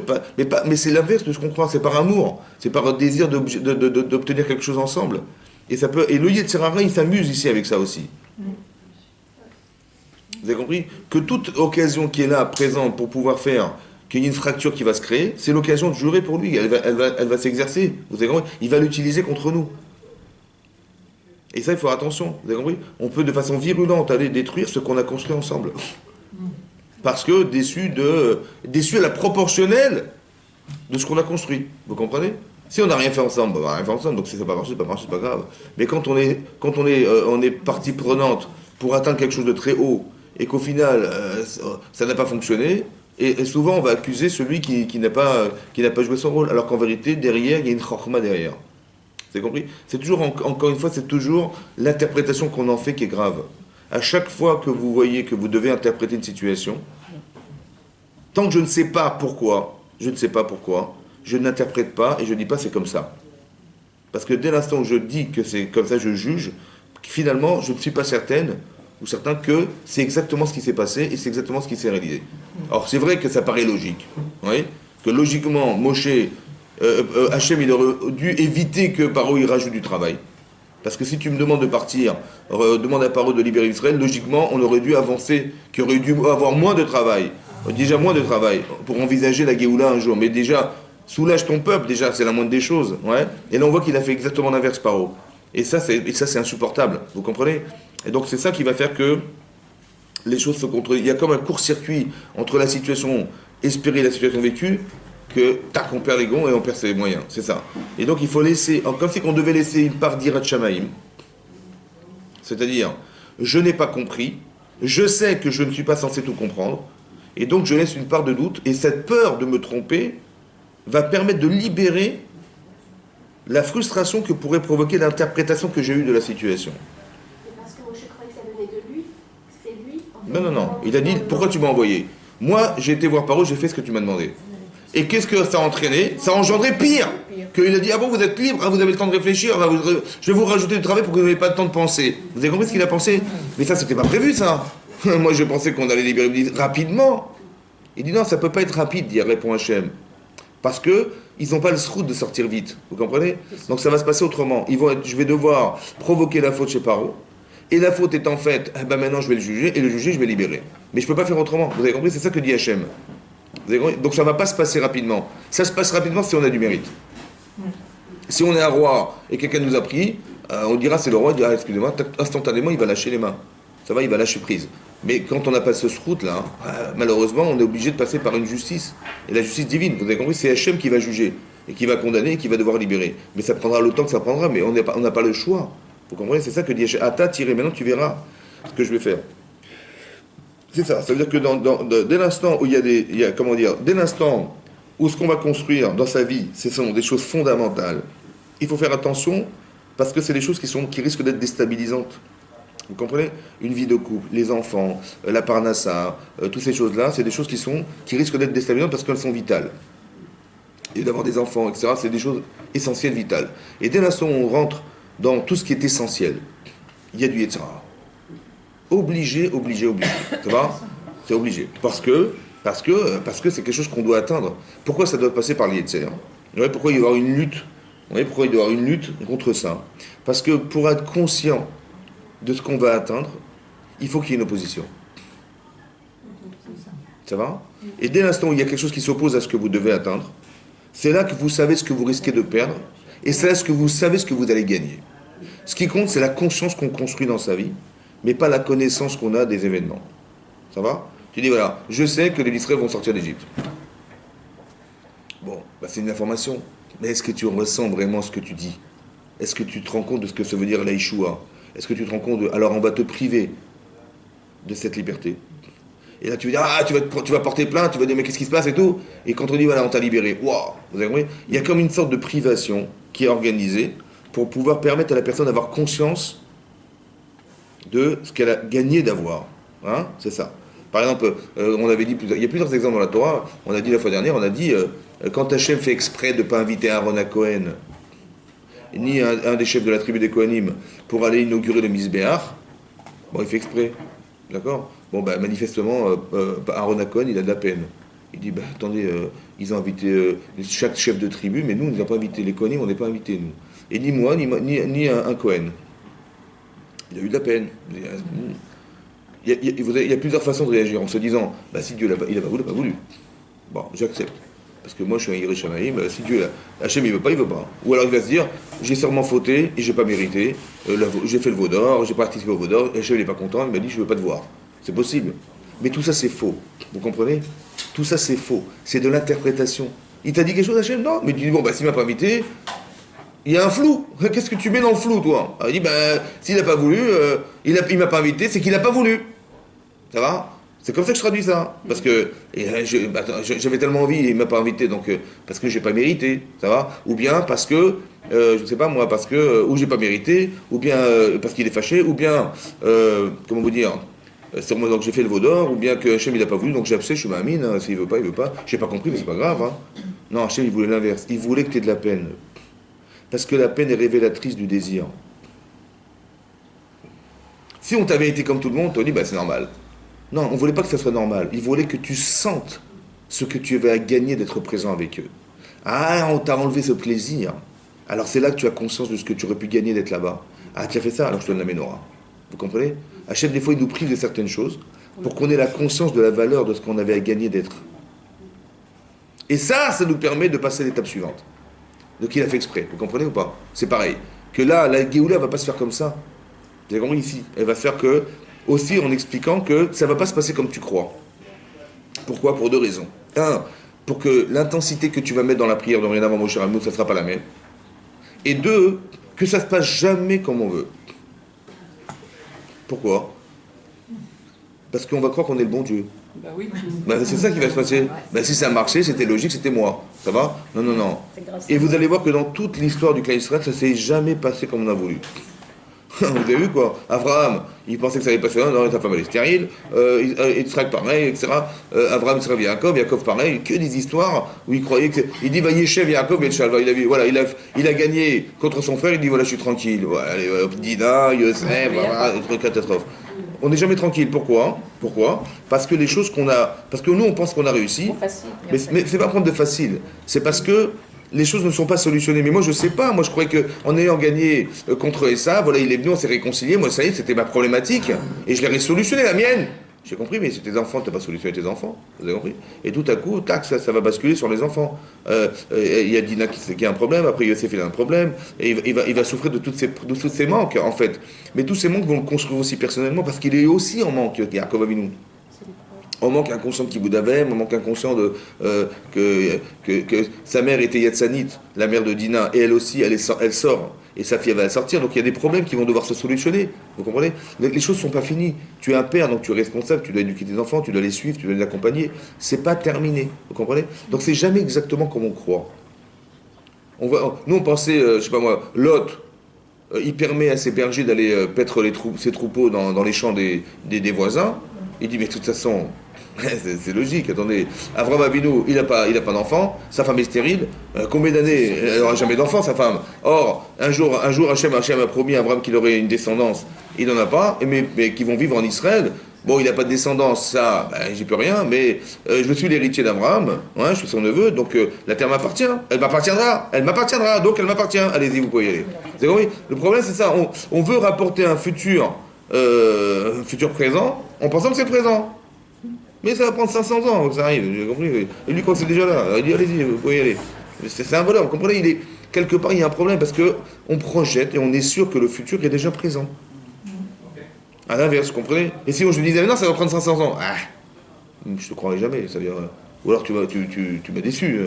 mais c'est l'inverse de ce qu'on croit, c'est par amour, c'est par désir d'obtenir quelque chose ensemble. Et le Yetzer Hara, il s'amuse ici avec ça aussi. Vous avez compris? Que toute occasion qui est là, présente, pour pouvoir faire qu'il y ait une fracture qui va se créer, c'est l'occasion de jurer pour lui. Elle va s'exercer. Vous avez compris? Il va l'utiliser contre nous. Et ça, il faut faire attention. Vous avez compris? On peut de façon virulente aller détruire ce qu'on a construit ensemble. Parce que déçu à la proportionnelle de ce qu'on a construit. Vous comprenez? Si on n'a rien fait ensemble, on n'a rien fait ensemble, donc si ça n'a pas marché, c'est pas grave. Mais quand on est partie prenante pour atteindre quelque chose de très haut, et qu'au final, ça n'a pas fonctionné, et souvent on va accuser celui qui n'a pas joué son rôle, alors qu'en vérité, derrière, il y a une chorma derrière. Vous avez compris? C'est toujours, encore une fois, c'est toujours l'interprétation qu'on en fait qui est grave. À chaque fois que vous voyez que vous devez interpréter une situation, tant que je ne sais pas pourquoi, je n'interprète pas et je ne dis pas c'est comme ça. Parce que dès l'instant où je dis que c'est comme ça, je juge, finalement, je ne suis pas certaine ou certain que c'est exactement ce qui s'est passé et c'est exactement ce qui s'est réalisé. Alors c'est vrai que ça paraît logique, oui, que logiquement, Moshe, Hachem, il aurait dû éviter que Paro il rajoute du travail. Parce que si tu me demandes de partir, demande à Paro de libérer Israël, logiquement, on aurait dû avancer, qu'il aurait dû avoir moins de travail. Déjà moins de travail pour envisager la Géoula un jour. Mais déjà, soulage ton peuple, déjà, c'est la moindre des choses. Ouais. Et là, on voit qu'il a fait exactement l'inverse, Paro. Et ça, c'est insupportable. Vous comprenez? Et donc, c'est ça qui va faire que les choses se contrôlent. Il y a comme un court-circuit entre la situation espérée et la situation vécue, que, tac, on perd les gonds et on perd ses moyens. C'est ça. Et donc, il faut laisser, comme si on devait laisser une part d'Irat Shamaïm. C'est-à-dire, je n'ai pas compris, je sais que je ne suis pas censé tout comprendre, et donc je laisse une part de doute, et cette peur de me tromper va permettre de libérer la frustration que pourrait provoquer l'interprétation que j'ai eue de la situation. Mais parce que Moshe croyait que ça venait de lui, c'était lui. En fait, Non. Il a dit, pourquoi tu m'as envoyé? Moi, j'ai été voir Paro, j'ai fait ce que tu m'as demandé. Et qu'est-ce que ça a entraîné? Ça a engendré pire. Qu'il a dit, ah bon, vous êtes libre, vous avez le temps de réfléchir, je vais vous rajouter du travail pour que vous n'ayez pas le temps de penser. Vous avez compris ce qu'il a pensé? Mais ça, c'était pas prévu, ça. Moi, je pensais qu'on allait libérer l'Église rapidement. Il dit, non, ça peut pas être rapide, répond Hachem. Parce que ils n'ont pas le srout de sortir vite. Vous comprenez? Donc ça va se passer autrement. Je vais devoir provoquer la faute chez Paro. Et la faute étant faite, maintenant je vais le juger, et le juger, je vais libérer. Mais je ne peux pas faire autrement. Vous avez compris? C'est ça que dit Hachem. Vous avez compris? Donc ça ne va pas se passer rapidement. Ça se passe rapidement si on a du mérite. Si on est un roi et quelqu'un nous a pris, on dira c'est le roi, il dira excusez-moi, instantanément il va lâcher les mains. Ça va, il va lâcher prise. Mais quand on n'a pas ce route là, malheureusement, on est obligé de passer par une justice. Et la justice divine, vous avez compris, c'est Hachem qui va juger, et qui va condamner, et qui va devoir libérer. Mais ça prendra le temps que ça prendra, mais on n'a pas le choix. Vous comprenez? C'est ça que dit Hachem. Ata, tirez, maintenant tu verras ce que je vais faire. C'est ça, ça veut dire que dès l'instant où dès l'instant où ce qu'on va construire dans sa vie, ce sont des choses fondamentales, il faut faire attention, parce que c'est des choses qui risquent d'être déstabilisantes. Vous comprenez? Une vie de couple, les enfants, la parnassa, toutes ces choses-là, c'est des choses qui risquent d'être déstabilisantes parce qu'elles sont vitales. Et d'avoir des enfants, etc., c'est des choses essentielles, vitales. Et dès l'instant où on rentre dans tout ce qui est essentiel, il y a du Yetzirah. Obligé. Ça va? C'est obligé. Parce que c'est quelque chose qu'on doit atteindre. Pourquoi ça doit passer par le Yetzirah? Pourquoi il doit y avoir une lutte? Pourquoi il doit y avoir une lutte contre ça? Parce que pour être conscient de ce qu'on va atteindre, il faut qu'il y ait une opposition. Ça va? Et dès l'instant où il y a quelque chose qui s'oppose à ce que vous devez atteindre, c'est là que vous savez ce que vous risquez de perdre, et c'est là que vous savez ce que vous allez gagner. Ce qui compte, c'est la conscience qu'on construit dans sa vie, mais pas la connaissance qu'on a des événements. Ça va? Tu dis, voilà, je sais que les Israéliens vont sortir d'Égypte. Bon, c'est une information. Mais est-ce que tu ressens vraiment ce que tu dis? Est-ce que tu te rends compte de ce que ça veut dire la Yeshua? Est-ce que tu te rends compte alors on va te priver de cette liberté. Et là tu vas dire, tu vas porter plainte, tu vas dire mais qu'est-ce qui se passe et tout. Et quand on dit voilà on t'a libéré, waouh, vous avez compris? Il y a comme une sorte de privation qui est organisée pour pouvoir permettre à la personne d'avoir conscience de ce qu'elle a gagné d'avoir. Hein? C'est ça. Par exemple, on avait dit il y a plusieurs exemples dans la Torah. On a dit la fois dernière, on a dit quand Hachem fait exprès de ne pas inviter Aaron à Cohen, ni un des chefs de la tribu des Kohanim, pour aller inaugurer le Misbéach, bon, il fait exprès. D'accord? Bon, manifestement, Aaron à Cohen, il a de la peine. Il dit, attendez, ils ont invité chaque chef de tribu, mais nous, on ne les a pas invités. Les Kohanim, on n'est pas invités, nous. Et ni moi, ni un Cohen. Il a eu de la peine. Il y a plusieurs façons de réagir en se disant, si Dieu il n'a pas voulu, il n'a pas voulu. Bon, j'accepte. Parce que moi, je suis un Yerushalayim, si Dieu, Hachem, il veut pas, il veut pas. Ou alors il va se dire, j'ai sûrement fauté et j'ai pas mérité, j'ai fait le veau d'or, j'ai participé au veau d'or, et Hachem, il est pas content, il m'a dit, je veux pas te voir. C'est possible. Mais tout ça, c'est faux. Vous comprenez? Tout ça, c'est faux. C'est de l'interprétation. Il t'a dit quelque chose, Hachem? Non. Mais tu dis, bon, bah, s'il m'a pas invité, il y a un flou. Qu'est-ce que tu mets dans le flou, toi? Il dit, ben, s'il n'a pas voulu, il m'a pas invité, c'est qu'il n'a pas voulu. Ça va? C'est comme ça que je traduis ça. Parce que j'avais tellement envie, il m'a pas invité, donc parce que j'ai pas mérité. Ça va? Ou bien parce que, je sais pas moi, parce que, ou j'ai pas mérité, ou bien parce qu'il est fâché, ou bien, comment vous dire, c'est moi donc j'ai fait le veau d'or, ou bien que Hachem il a pas voulu, donc j'ai absé, je suis ma mine, s'il veut pas, il veut pas. J'ai pas compris, mais c'est pas grave. Hein. Non, Hachem il voulait l'inverse. Il voulait que tu aies de la peine. Parce que la peine est révélatrice du désir. Si on t'avait été comme tout le monde, t'aurais dit, bah c'est normal. Non, on ne voulait pas que ça soit normal. Il voulait que tu sentes ce que tu avais à gagner d'être présent avec eux. Ah, on t'a enlevé ce plaisir. Alors c'est là que tu as conscience de ce que tu aurais pu gagner d'être là-bas. Ah, tu as fait ça, alors je te donne la menorah. Vous comprenez? Hachem, des fois, il nous prive de certaines choses pour qu'on ait la conscience de la valeur de ce qu'on avait à gagner d'être. Et ça nous permet de passer à l'étape suivante. Donc il a fait exprès, vous comprenez ou pas? C'est pareil. Que là, la Géoula ne va pas se faire comme ça. Vous avez compris ici? Elle va se faire que, aussi en expliquant que ça ne va pas se passer comme tu crois. Pourquoi? Pour deux raisons. Un, pour que l'intensité que tu vas mettre dans la prière de rien avant Moshe Rabbeinu, ça ne sera pas la même. Et deux, que ça ne se passe jamais comme on veut. Pourquoi? Parce qu'on va croire qu'on est le bon Dieu. Bah oui. Bah, c'est ça qui va se passer. Bah, si ça a marché, c'était logique, c'était moi. Ça va? Non, non, non. Et vous allez voir que dans toute l'histoire du clan Israël, ça ne s'est jamais passé comme on a voulu. Vous avez vu quoi? Abraham, il pensait que ça allait passer, non, ta femme elle est stérile, Yitzhak pareil, etc. Abraham, Yitzhak, Yaakov pareil, que des histoires où il croyait que. Il dit, va Yeshev, Yaakov, et Shalva, il a gagné contre son frère, il dit, voilà, je suis tranquille. Voilà, allez, Dina, Yosef, voilà, catastrophe. On n'est jamais tranquille. Pourquoi? Pourquoi? Parce que les choses qu'on a. Parce que nous, on pense qu'on a réussi. Mais c'est pas prendre de facile. C'est parce que les choses ne sont pas solutionnées. Mais moi, je sais pas. Moi, je croyais qu'en ayant gagné contre Essa, voilà, il est venu, on s'est réconcilié. Moi, ça y est, c'était ma problématique. Et je l'ai résolutionné, la mienne. J'ai compris, mais c'est tes enfants, tu n'as pas solutionné tes enfants. Vous avez compris? Et tout à coup, tac, ça va basculer sur les enfants. Il y a Dina qui a un problème, après Yosef il a un problème, et il va souffrir de tous ces manques, en fait. Mais tous ces manques vont le construire aussi personnellement, parce qu'il est aussi en manque, Yaakov Avinu. On manque inconscient de Kiboud Avem, on manque inconscient que sa mère était Yatsanit, la mère de Dina, et elle aussi, elle sort, et sa fille va sortir, donc il y a des problèmes qui vont devoir se solutionner, vous comprenez? Les choses ne sont pas finies. Tu es un père, donc tu es responsable, tu dois éduquer tes enfants, tu dois les suivre, tu dois les accompagner. C'est pas terminé, vous comprenez? Donc c'est jamais exactement comme on croit. Nous on pensait, je sais pas moi, Lot, il permet à ses bergers d'aller paître ses troupeaux dans les champs des voisins. Il dit, mais de toute façon, c'est logique, attendez. Avraham Avinu, il n'a pas d'enfant, sa femme est stérile. Combien d'années elle n'aura jamais d'enfant, sa femme? Or, un jour Hachem a promis à Avraham qu'il aurait une descendance. Il n'en a pas, mais qui vont vivre en Israël. Bon, il n'a pas de descendance, ça, j'y peux rien, mais je suis l'héritier d'Avraham, je suis son neveu, donc la terre m'appartient. Elle m'appartiendra, donc elle m'appartient. Allez-y, vous pouvez y aller. Vous avez compris? Le problème, c'est ça, on veut rapporter un futur présent en pensant que c'est présent. Mais ça va prendre 500 ans avant que ça arrive, j'ai compris. Et lui, quand c'est déjà là, il dit allez-y, vous pouvez y aller. C'est un voleur, vous comprenez? Quelque part, il y a un problème parce qu'on projette et on est sûr que le futur est déjà présent. À l'inverse, vous comprenez? Et si je lui disais non, ça va prendre 500 ans, je te croirais jamais. C'est-à-dire, ou alors tu m'as déçu.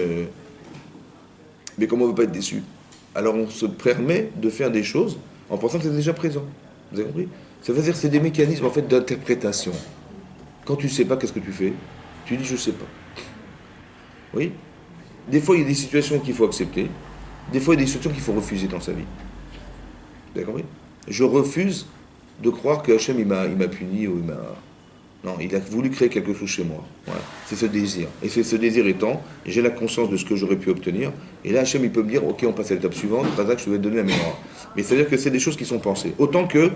Mais comment on ne veut pas être déçu? Alors on se permet de faire des choses en pensant que c'est déjà présent. Vous avez compris? Ça veut dire que c'est des mécanismes en fait d'interprétation. Quand tu ne sais pas, qu'est-ce que tu fais? Tu dis je ne sais pas. Oui? Des fois, il y a des situations qu'il faut accepter. Des fois, il y a des situations qu'il faut refuser dans sa vie. Vous avez compris? Je refuse de croire que Hachem il m'a puni ou il m'a... Non, il a voulu créer quelque chose chez moi. Voilà. C'est ce désir. Et c'est ce désir étant, j'ai la conscience de ce que j'aurais pu obtenir. Et là, Hachem, il peut me dire, ok, on passe à l'étape suivante, Razak, je te vais te donner la mémoire. Mais c'est-à-dire que c'est des choses qui sont pensées. Autant que,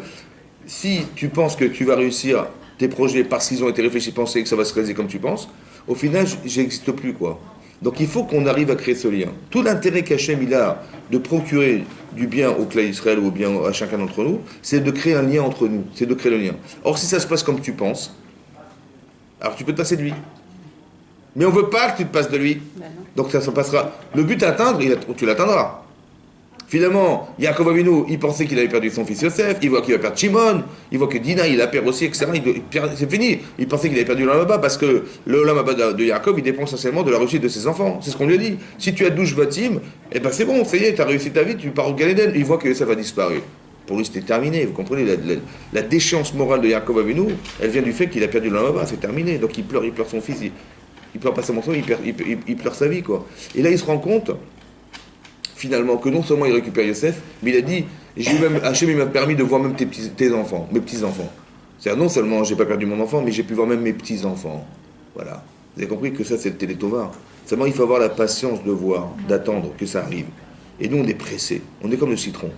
si tu penses que tu vas réussir tes projets parce qu'ils ont été réfléchis, pensés, que ça va se réaliser comme tu penses, au final, j'existe plus, quoi. Donc il faut qu'on arrive à créer ce lien. Tout l'intérêt qu'Hachem il a de procurer du bien au clan Israël ou bien à chacun d'entre nous, c'est de créer un lien entre nous, c'est de créer le lien. Or si ça se passe comme tu penses, alors tu peux te passer de lui. Mais on veut pas que tu te passes de lui. Ben non. Donc ça se passera. Le but à atteindre, tu l'atteindras. Finalement, Yaakov Avinu, il pensait qu'il avait perdu son fils Yosef, il voit qu'il va perdre Shimon, il voit que Dina, il la perd aussi, etc. C'est fini. Il pensait qu'il avait perdu l'Olam Haba parce que le Olam Haba de Yaakov, il dépend essentiellement de la réussite de ses enfants. C'est ce qu'on lui a dit. Si tu as 12 Vatim, eh ben c'est bon, ça y est, tu as réussi ta vie, tu pars au Gan Eden. Il voit que Yosef a disparu. Pour lui, c'était terminé. Vous comprenez, la déchéance morale de Yaakov Avinu, elle vient du fait qu'il a perdu l'Olam Haba, c'est terminé. Donc il pleure son fils, il pleure pas seulement son fils, il pleure sa vie, quoi. Et là, il se rend compte finalement que non seulement il récupère Yosef, mais il a dit, Hachem il m'a permis de voir même tes enfants, mes petits-enfants. C'est-à-dire non seulement j'ai pas perdu mon enfant, mais j'ai pu voir même mes petits-enfants. Voilà. Vous avez compris que ça c'est le télétovar. Seulement il faut avoir la patience de voir, d'attendre que ça arrive. Et nous on est pressés, on est comme le citron.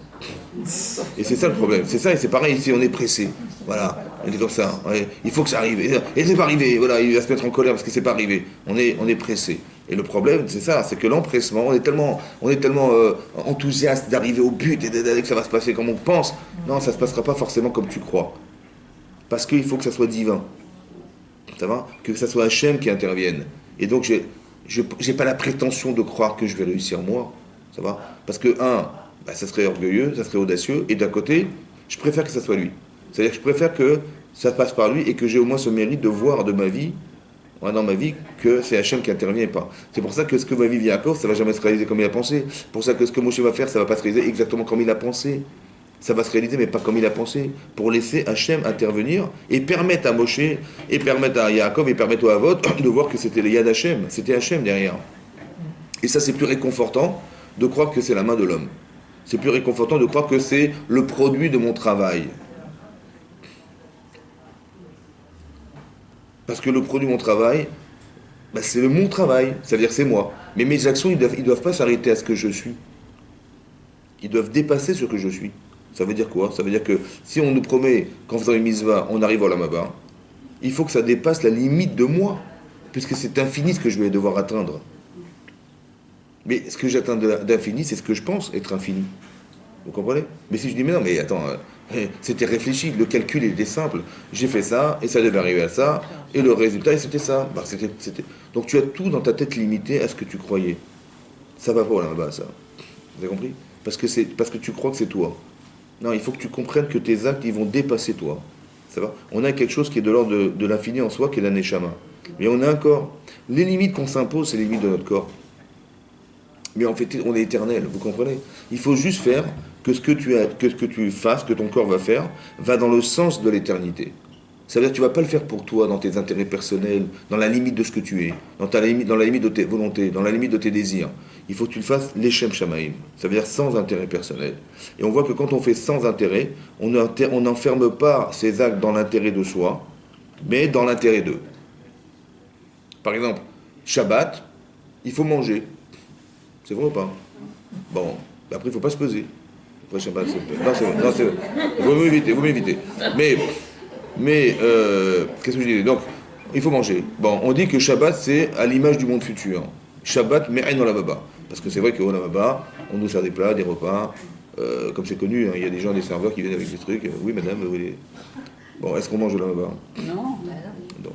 Et c'est ça le problème, c'est ça et c'est pareil ici, on est pressés. Voilà, on est comme ça, ouais. Il faut que ça arrive. Et c'est pas arrivé, voilà, il va se mettre en colère parce que c'est pas arrivé. On est pressés. Et le problème, c'est ça, c'est que l'empressement, on est tellement enthousiaste d'arriver au but et que ça va se passer comme on pense. Non, ça ne se passera pas forcément comme tu crois. Parce qu'il faut que ça soit divin. Ça va ? Que ça soit Hachem qui intervienne. Et donc, j'ai pas la prétention de croire que je vais réussir moi. Ça va ? Parce que, ça serait orgueilleux, ça serait audacieux. Et d'un côté, je préfère que ça soit lui. C'est-à-dire que je préfère que ça passe par lui et que j'ai au moins ce mérite de voir de ma vie, dans ma vie, que c'est Hachem qui intervient et pas. C'est pour ça que ce que va vivre Yaakov, ça va jamais se réaliser comme il a pensé. Pour ça que ce que Moshe va faire, ça va pas se réaliser exactement comme il a pensé. Ça va se réaliser, mais pas comme il a pensé. Pour laisser Hachem intervenir et permettre à Moshe, et permettre à Yaakov, et permettre au Havot de voir que c'était le Yad Hachem. C'était Hachem derrière. Et ça, c'est plus réconfortant de croire que c'est la main de l'homme. C'est plus réconfortant de croire que c'est le produit de mon travail. Parce que le produit de mon travail, c'est mon travail, ça veut dire que c'est moi. Mais mes actions, ils doivent pas s'arrêter à ce que je suis. Ils doivent dépasser ce que je suis. Ça veut dire quoi ? Ça veut dire que si on nous promet qu'en faisant une mitzvah, on arrive au Olam Haba, il faut que ça dépasse la limite de moi, puisque c'est infini ce que je vais devoir atteindre. Mais ce que j'atteins d'infini, c'est ce que je pense être infini. Vous comprenez ? Mais si je dis, mais non, mais attends, c'était réfléchi, le calcul était simple. J'ai fait ça, et ça devait arriver à ça, et le résultat, c'était ça. C'était. Donc tu as tout dans ta tête limité à ce que tu croyais. Ça va pas là-bas, ça. Vous avez compris ? Parce que tu crois que c'est toi. Non, il faut que tu comprennes que tes actes, ils vont dépasser toi. Ça va ? On a quelque chose qui est de l'ordre de l'infini en soi, qui est la neshama. Mais on a un corps. Les limites qu'on s'impose, c'est les limites de notre corps. Mais en fait, on est éternel, vous comprenez ? Il faut juste faire que ce que tu fasses, que ton corps va faire, va dans le sens de l'éternité. Ça veut dire que tu ne vas pas le faire pour toi, dans tes intérêts personnels, dans la limite de ce que tu es, dans la limite de tes volontés, dans la limite de tes désirs. Il faut que tu le fasses l'Eshem Shamaïm. Ça veut dire sans intérêt personnel. Et on voit que quand on fait sans intérêt, on n'enferme pas ses actes dans l'intérêt de soi, mais dans l'intérêt d'eux. Par exemple, Shabbat, il faut manger. C'est vrai ou pas ? Bon, après il ne faut pas se peser. Après Shabbat, c'est vrai. Vous m'évitez. Mais qu'est-ce que je disais ? Donc, il faut manger. Bon, on dit que Shabbat, c'est à l'image du monde futur. Shabbat, me'en olam haba. Parce que c'est vrai qu'au olam haba, on nous sert des plats, des repas. Comme c'est connu, il y a des gens, des serveurs qui viennent avec des trucs. Oui, madame, vous voulez. Bon, est-ce qu'on mange au olam haba ? Non. Donc.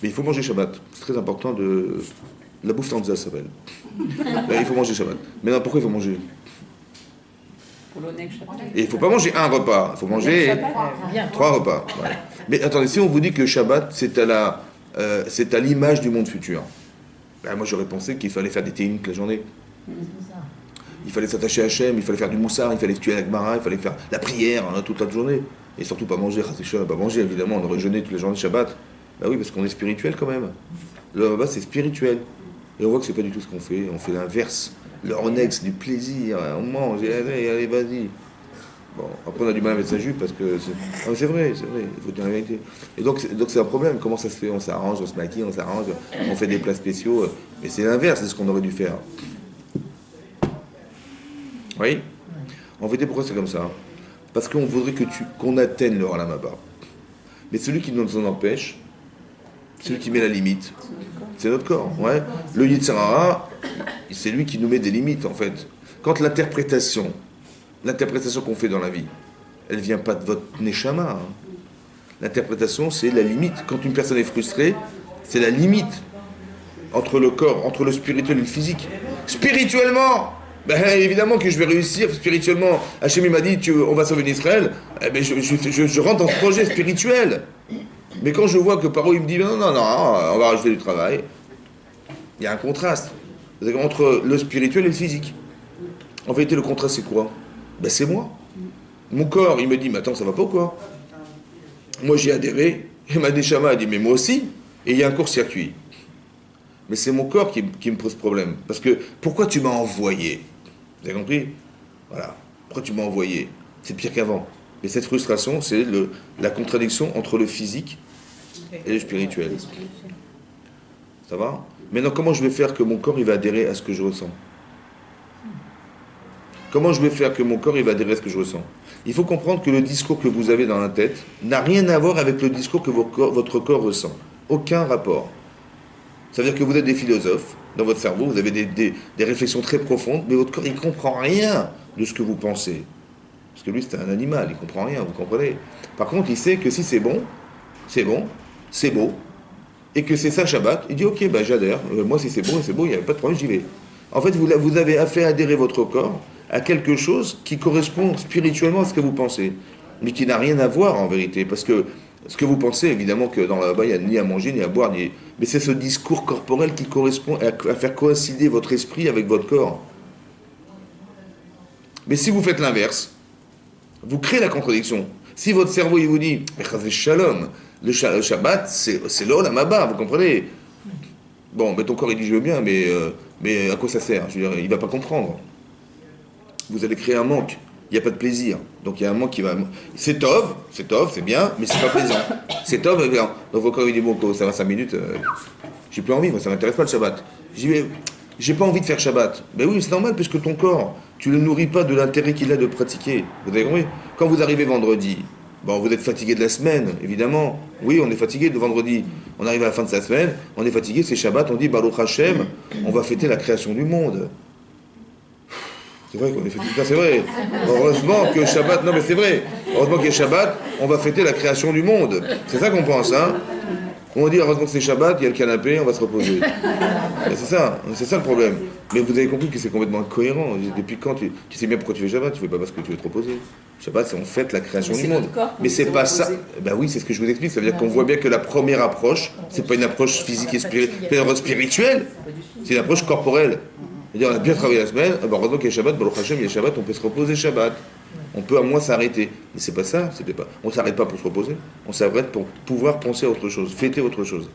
Mais il faut manger Shabbat. C'est très important de... La bouffe tanza, ça s'appelle. Il faut manger Shabbat. Maintenant, pourquoi il faut manger ? Et il ne faut pas manger un repas. Il faut manger 3 repas. Voilà. Mais attendez, si on vous dit que Shabbat, c'est à l'image du monde futur. Moi, j'aurais pensé qu'il fallait faire des télim toute la journée. Il fallait s'attacher à Hachem, il fallait faire du moussard, il fallait tuer la Gemara, il fallait faire la prière toute la journée. Et surtout pas manger, pas manger, évidemment, on aurait jeûné toutes les journées de Shabbat. Oui, parce qu'on est spirituel quand même. Le Shabbat, c'est spirituel. Et on voit que c'est pas du tout ce qu'on fait. On fait l'inverse. Le Ronex, du plaisir. On mange, allez, vas-y. Bon, après on a du mal avec sa jupe parce que c'est vrai, il faut dire la vérité. Et donc c'est un problème. Comment ça se fait ? On s'arrange, on se maquille, on s'arrange, on fait des plats spéciaux. Mais c'est l'inverse de ce qu'on aurait dû faire. Oui ? En vérité, pourquoi c'est comme ça ? Parce qu'on voudrait qu'on atteigne le Olam Haba. Mais celui qui nous en empêche, celui qui met la limite, c'est notre corps. Ouais. Le Yetzer Hara, c'est lui qui nous met des limites, en fait. Quand l'interprétation qu'on fait dans la vie, elle ne vient pas de votre neshama. L'interprétation, c'est la limite. Quand une personne est frustrée, c'est la limite. entre le corps, entre le spirituel et le physique. Spirituellement, ben, évidemment que je vais réussir spirituellement. Hachem m'a dit, on va sauver Israël. Eh ben, je rentre dans ce projet spirituel. Mais quand je vois que Paro il me dit, non, on va rajouter du travail, il y a un contraste entre le spirituel et le physique. En vérité, le contraste, c'est quoi? Ben, c'est moi. Mon corps, il me dit, mais attends, ça va pas ou quoi? Moi, j'ai adhéré, et ma Neshama a dit, mais moi aussi. Et il y a un court-circuit. Mais c'est mon corps qui me pose problème. Parce que, pourquoi tu m'as envoyé? Vous avez compris? Voilà. Pourquoi tu m'as envoyé? C'est pire qu'avant. Et cette frustration, c'est la contradiction entre le physique et le spirituel. Ça va? Maintenant, comment je vais faire que mon corps il va adhérer à ce que je ressens? Comment je vais faire que mon corps il va adhérer à ce que je ressens? Il faut comprendre que le discours que vous avez dans la tête n'a rien à voir avec le discours que votre corps ressent. Aucun rapport. Ça veut dire que vous êtes des philosophes dans votre cerveau, vous avez des réflexions très profondes, mais votre corps il ne comprend rien de ce que vous pensez. Parce que lui c'est un animal, il ne comprend rien, vous comprenez? Par contre, il sait que si c'est bon, c'est beau, et que c'est ça Shabbat, il dit ok, ben j'adhère, moi si c'est bon, il n'y a pas de problème, j'y vais. En fait, vous avez fait adhérer votre corps à quelque chose qui correspond spirituellement à ce que vous pensez, mais qui n'a rien à voir en vérité, parce que ce que vous pensez, évidemment que dans là-bas, il n'y a ni à manger, ni à boire, mais c'est ce discours corporel qui correspond à faire coïncider votre esprit avec votre corps. Mais si vous faites l'inverse, vous créez la contradiction. Si votre cerveau il vous dit, mais chazé shalom, le Shabbat, c'est l'olam haba, vous comprenez? Bon, mais ton corps il dit je veux bien, mais à quoi ça sert? Je veux dire, il ne va pas comprendre. Vous allez créer un manque. Il n'y a pas de plaisir. Donc il y a un manque qui va... C'est tov, c'est bien, mais c'est pas plaisant. C'est tov, mais bien. Donc votre corps il dit bon, ça va 5 minutes, j'ai plus envie, moi ça m'intéresse pas le Shabbat. Je dis mais j'ai pas envie de faire Shabbat. Ben oui, c'est normal, puisque ton corps, tu ne le nourris pas de l'intérêt qu'il a de pratiquer. Vous avez compris? Quand vous arrivez vendredi, bon, vous êtes fatigué de la semaine, évidemment. Oui, on est fatigué de vendredi. On arrive à la fin de sa semaine, on est fatigué, c'est Shabbat, on dit Baruch Hashem, on va fêter la création du monde. C'est vrai qu'on est fatigué, c'est vrai. Heureusement que Shabbat, non mais c'est vrai, heureusement qu'il y a Shabbat, on va fêter la création du monde. C'est ça qu'on pense, hein. On dit heureusement que c'est Shabbat, il y a le canapé, on va se reposer. C'est ça le problème. Mais vous avez compris que c'est complètement incohérent. Depuis quand tu sais bien pourquoi tu fais Shabbat, tu fais pas parce que tu veux te reposer. Shabbat, c'est on fête la création du monde. Mais c'est pas ça. Ben oui, c'est ce que je vous explique. Ça veut dire qu'on voit bien que la première approche, c'est pas une approche physique et spirituelle, c'est une approche corporelle. C'est-à-dire, on a bien travaillé la semaine, heureusement qu'il y a Shabbat, Baruch Hashem, il y a Shabbat, on peut se reposer Shabbat. On peut à moins s'arrêter. Mais c'est pas ça, on ne s'arrête pas pour se reposer, on s'arrête pour pouvoir penser à autre chose, fêter autre chose.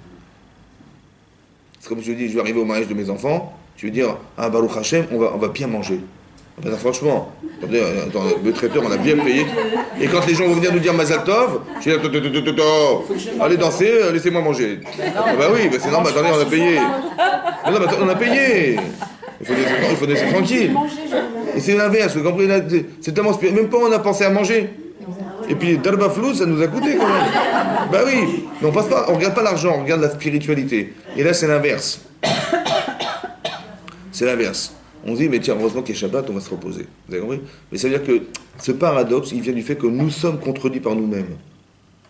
C'est comme je dis, je vais arriver au mariage de mes enfants, je vais dire, ah Baruch Hashem, on va bien manger. Ben, franchement, attendez, le traiteur, on a bien payé. Et quand les gens vont venir nous dire Mazal Tov, je vais dire, allez danser, laissez-moi manger. Ah bah oui, c'est normal, attendez, on a payé. Mais non, on a payé. Il faut laisser tranquille. Et c'est l'inverse, vous comprenez? C'est tellement spirituel. Même pas on a pensé à manger. Et puis Darba Flou, ça nous a coûté quand même. Bah oui, mais on regarde pas l'argent, on regarde la spiritualité. Et là c'est l'inverse. C'est l'inverse. On se dit, mais tiens, heureusement qu'il y a Shabbat, on va se reposer. Vous avez compris? Mais ça veut dire que ce paradoxe, il vient du fait que nous sommes contredits par nous-mêmes.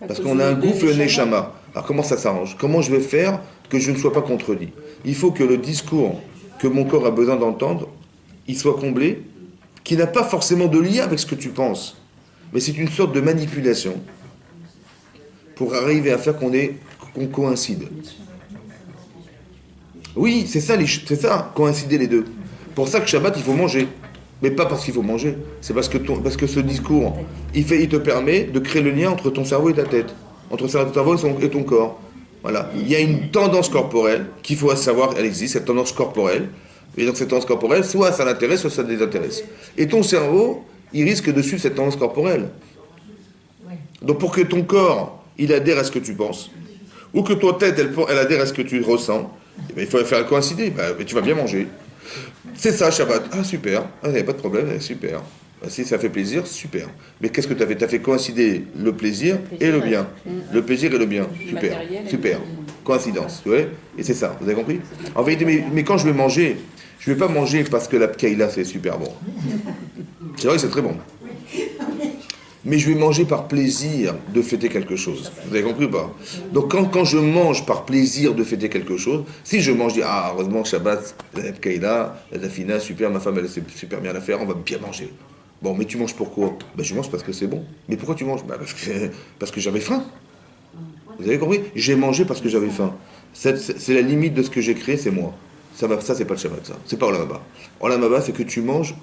Parce qu'on a un gouffre Neshama. Alors comment ça s'arrange? Comment je vais faire que je ne sois pas contredit? Il faut que le discours que mon corps a besoin d'entendre, il soit comblé, qui n'a pas forcément de lien avec ce que tu penses. Mais c'est une sorte de manipulation pour arriver à faire qu'on coïncide. Oui, c'est ça, coïncider les deux. Pour ça que Shabbat, il faut manger. Mais pas parce qu'il faut manger. C'est parce que ce discours, il te permet de créer le lien entre ton cerveau et ta tête. Entre ton cerveau et ton corps. Voilà. Il y a une tendance corporelle qu'il faut savoir, elle existe, cette tendance corporelle. Et donc cette tendance corporelle, soit ça l'intéresse, soit ça désintéresse. Et ton cerveau, il risque de suivre cette tendance corporelle. Donc pour que ton corps, il adhère à ce que tu penses, ou que ton tête, elle adhère à ce que tu ressens, eh bien, il faut faire coïncider. Mais tu vas bien manger. C'est ça, Shabbat. Ah, super. Ah, il n'y a pas de problème, super. Ah, si ça fait plaisir, super. Mais qu'est-ce que tu as fait? Tu as fait coïncider le plaisir et le bien. Le plaisir et le bien. Super. Super. Coïncidence. Tu vois? Et c'est ça. Vous avez compris? En vérité, mais quand je vais manger, je ne vais pas manger parce que la pkaïla, c'est super bon. C'est vrai que c'est très bon. mais je vais manger par plaisir de fêter quelque chose. Vous avez compris ou pas? Donc quand je mange par plaisir de fêter quelque chose, si je mange, je dis, ah, heureusement que Shabbat, la Kaïla, la Dafina, super, ma femme, elle sait super bien la faire, on va bien manger. Bon, mais tu manges pourquoi? Ben, je mange parce que c'est bon. Mais pourquoi tu manges? Ben, parce que j'avais faim. Vous avez compris? J'ai mangé parce que j'avais faim. C'est la limite de ce que j'ai créé, c'est moi. Ça, c'est pas le Shabbat, ça. C'est pas Olam Haba. Olam Haba, c'est que tu manges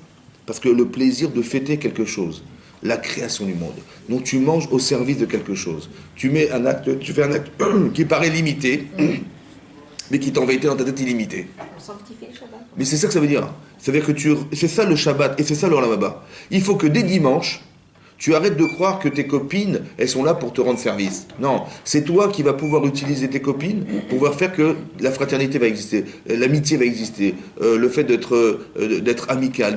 parce que le plaisir de fêter quelque chose, la création du monde. Donc tu manges au service de quelque chose. Tu fais un acte qui paraît limité, mais qui t'en va être dans ta tête illimité. On sanctifie le Shabbat. Mais c'est ça que ça veut dire. Ça veut dire que c'est ça le Shabbat et c'est ça le Olam Haba. Il faut que dès dimanche, tu arrêtes de croire que tes copines, elles sont là pour te rendre service. Non, c'est toi qui vas pouvoir utiliser tes copines pour pouvoir faire que la fraternité va exister, l'amitié va exister, le fait d'être amical,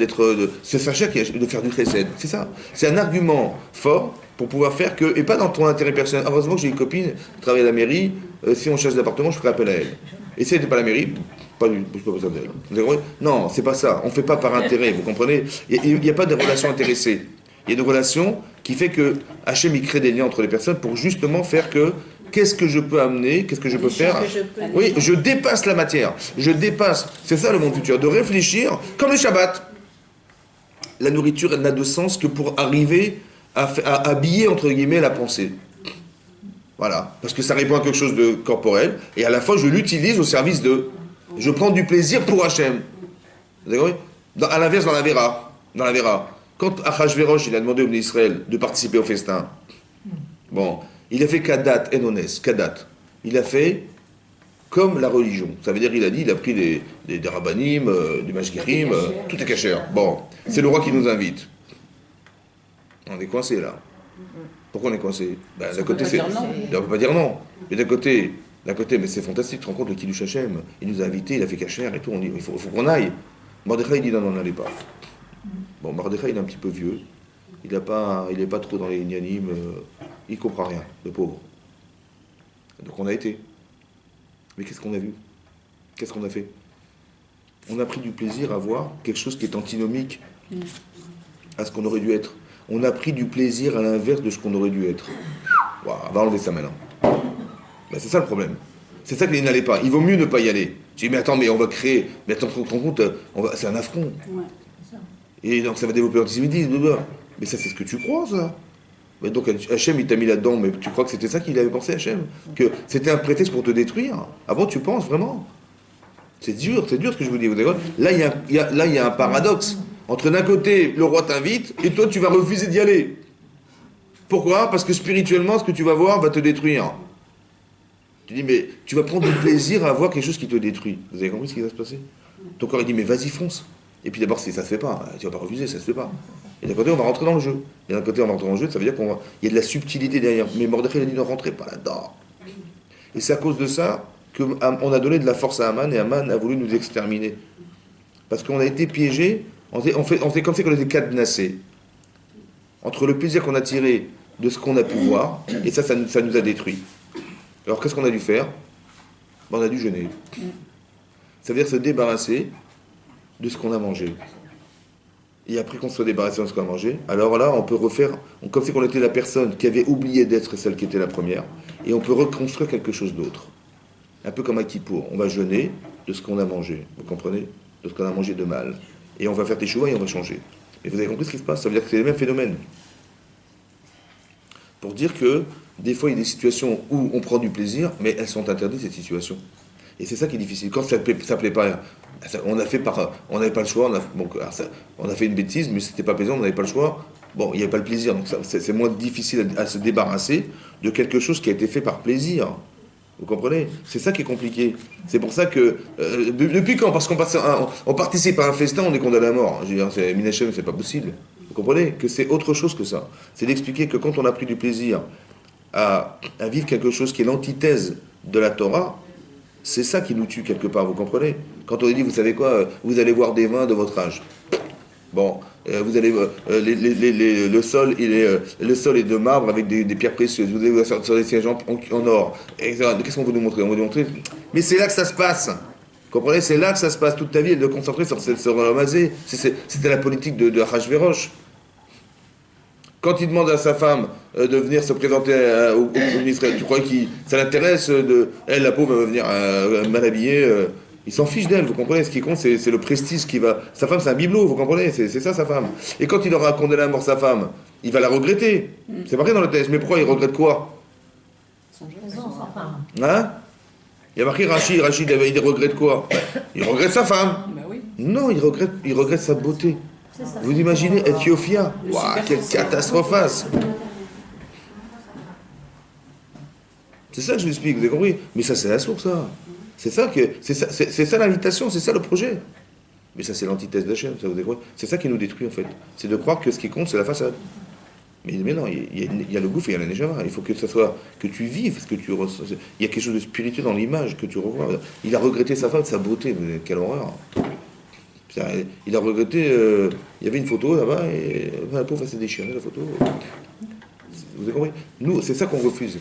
c'est Sacha qui de faire du chesed. C'est ça. C'est un argument fort pour pouvoir faire que, et pas dans ton intérêt personnel. Heureusement que j'ai une copine qui travaille à la mairie, si on cherche des appartements, je ferai appel à elle. Et si elle n'était pas à la mairie, je n'ai pas besoin d'elle. Vous avez compris? Non, c'est pas ça. On ne fait pas par intérêt, vous comprenez? Il n'y a pas de relation intéressée. Il y a une relation qui fait que Hachem il crée des liens entre les personnes pour justement faire que qu'est-ce que je peux amener, qu'est-ce que je peux faire. Oui, je dépasse la matière, je dépasse. C'est ça le monde futur, de réfléchir comme le Shabbat. La nourriture, elle n'a de sens que pour arriver à habiller entre guillemets la pensée. Voilà, parce que ça répond à quelque chose de corporel et à la fois je l'utilise au service de. Je prends du plaisir pour Hachem. Vous avez compris? À l'inverse, dans la Vera. Quand Achashverosh, il a demandé au peuple d'Israël de participer au festin, bon, il a fait Kadat, Enones, Kadat. Il a fait comme la religion. Ça veut dire, il a pris des rabbanim, des mashgirim, tout est cachère. Bon, c'est le roi qui nous invite. On est coincé là. Pourquoi on est coincé? Ben, d'un côté, c'est. On ne peut pas dire non. Mais d'un côté, mais c'est fantastique, tu te rends compte, le Kiddush Hashem, il nous a invités, il a fait cachère et tout, on dit, il faut qu'on aille. Mordechai, il dit non, n'allez pas. Bon, Mordechai, il est un petit peu vieux. Il n'est pas trop dans les inyanim. Il ne comprend rien, le pauvre. Donc on a été. Mais qu'est-ce qu'on a vu? Qu'est-ce qu'on a fait? On a pris du plaisir à voir quelque chose qui est antinomique à ce qu'on aurait dû être. On a pris du plaisir à l'inverse de ce qu'on aurait dû être. Wow, on va enlever ça maintenant. Ben, c'est ça le problème. C'est ça qu'il n'allait pas. Il vaut mieux ne pas y aller. Je dis, mais attends, mais on va créer. Mais attends, tu te rends compte, c'est un affront. Ouais. Et donc ça va développer l'antisémitisme. Mais ça, c'est ce que tu crois, ça. Mais donc Hachem, il t'a mis là-dedans, mais tu crois que c'était ça qu'il avait pensé, Hachem? Que c'était un prétexte pour te détruire? Avant, tu penses vraiment? C'est dur ce que je vous dis. Vous savez, là, il y a un paradoxe. Entre d'un côté, le roi t'invite, et toi, tu vas refuser d'y aller. Pourquoi? Parce que spirituellement, ce que tu vas voir va te détruire. Tu dis, mais tu vas prendre du plaisir à voir quelque chose qui te détruit. Vous avez compris ce qui va se passer? Ton corps, il dit, mais vas-y, fonce. Et puis d'abord, ça se fait pas. Tu vas pas refuser, ça se fait pas. Et d'un côté, on va rentrer dans le jeu. Et d'un côté, on va rentrer dans le jeu, ça veut dire qu'il y a de la subtilité derrière. Mais Mordechai, il a dit, ne rentrez pas là-dedans. Et c'est à cause de ça qu'on a donné de la force à Aman, et Aman a voulu nous exterminer. Parce qu'on a été piégés, on fait comme si on était cadenassés. Entre le plaisir qu'on a tiré de ce qu'on a pu voir, et ça nous a détruits. Alors qu'est-ce qu'on a dû faire? On a dû jeûner. Ça veut dire se débarrasser de ce qu'on a mangé. Et après qu'on soit débarrassé de ce qu'on a mangé, alors là, on peut refaire, comme si on était la personne qui avait oublié d'être celle qui était la première, et on peut reconstruire quelque chose d'autre. Un peu comme à Kippour. On va jeûner de ce qu'on a mangé, vous comprenez? De ce qu'on a mangé de mal. Et on va faire teshuva et on va changer. Et vous avez compris ce qui se passe? Ça veut dire que c'est le même phénomène. Pour dire que, des fois, il y a des situations où on prend du plaisir, mais elles sont interdites, ces situations. Et c'est ça qui est difficile. Quand ça plaît pas, on n'avait pas le choix, on a fait une bêtise, mais c'était pas plaisant, on n'avait pas le choix. Bon, il n'y avait pas le plaisir, donc c'est moins difficile à se débarrasser de quelque chose qui a été fait par plaisir. Vous comprenez? C'est ça qui est compliqué. C'est pour ça que, depuis quand? Parce qu'on participe à un festin, on est condamné à mort. Je veux dire, c'est Minachem, c'est pas possible. Vous comprenez? Que c'est autre chose que ça. C'est d'expliquer que quand on a pris du plaisir à vivre quelque chose qui est l'antithèse de la Torah, c'est ça qui nous tue quelque part, vous comprenez? Quand on dit, vous savez quoi, vous allez voir des vins de votre âge. Bon, vous allez, le sol est de marbre avec des pierres précieuses. Vous allez sur des sièges en or. Qu'est-ce qu'on veut nous montrer? On veut nous montrer. Mais c'est là que ça se passe. Vous comprenez? C'est là que ça se passe toute ta vie, de concentrer sur Ramazé. C'était la politique de Achashverosh. Quand il demande à sa femme de venir se présenter au ministre, tu crois que ça l'intéresse elle, la pauvre, va venir mal habillée il s'en fiche d'elle, vous comprenez? Ce qui compte, c'est le prestige qui va... Sa femme, c'est un bibelot, vous comprenez? C'est ça, sa femme. Et quand il aura condamné à mort sa femme, il va la regretter. C'est marqué dans le texte. Mais pourquoi il regrette quoi? Sa femme. Hein? Il y a marqué Rachid, il regrette quoi? Il regrette sa femme. Ben oui. Non, il regrette sa beauté. C'est ça. Vous imaginez Éthiopia? Le Waouh, super quelle sensible. catastrophe! C'est ça que je vous explique, vous avez compris? Mais ça, c'est la source, ça. C'est ça l'invitation, c'est ça le projet. Mais ça, c'est l'antithèse d'Hachem, ça vous avez compris? C'est ça qui nous détruit, en fait. C'est de croire que ce qui compte, c'est la façade. Mais non, il y a le gouffre et il y a la neshama. Il faut que ça soit, que tu vives ce que tu ressens. Il y a quelque chose de spirituel dans l'image que tu revois. Il a regretté sa femme, sa beauté, mais quelle horreur. Il a regretté, il y avait une photo là-bas, et la pauvre, elle s'est déchirée, la photo. Vous avez compris? Nous, c'est ça qu'on refuse.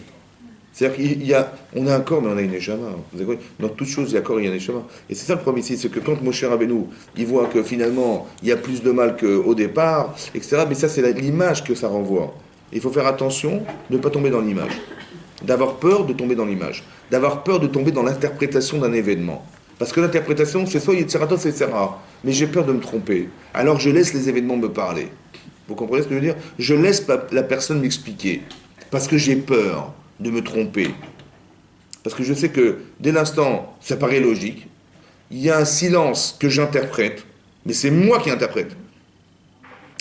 C'est-à-dire qu'on a un corps, mais on a une neshama. Vous avez compris? Dans toute chose, il y a un corps et il y a une neshama. Et c'est ça le problème ici, c'est que quand Moshe Rabbeinu, il voit que finalement, il y a plus de mal qu'au départ, etc. Mais ça, c'est l'image que ça renvoie. Il faut faire attention de ne pas tomber dans l'image. D'avoir peur de tomber dans l'image. D'avoir peur de tomber dans l'interprétation d'un événement. Parce que l'interprétation, c'est soit Yetziratot, c'est Serra. Mais j'ai peur de me tromper. Alors je laisse les événements me parler. Vous comprenez ce que je veux dire? Je laisse la personne m'expliquer. Parce que j'ai peur de me tromper. Parce que je sais que dès l'instant, ça paraît logique, il y a un silence que j'interprète, mais c'est moi qui interprète.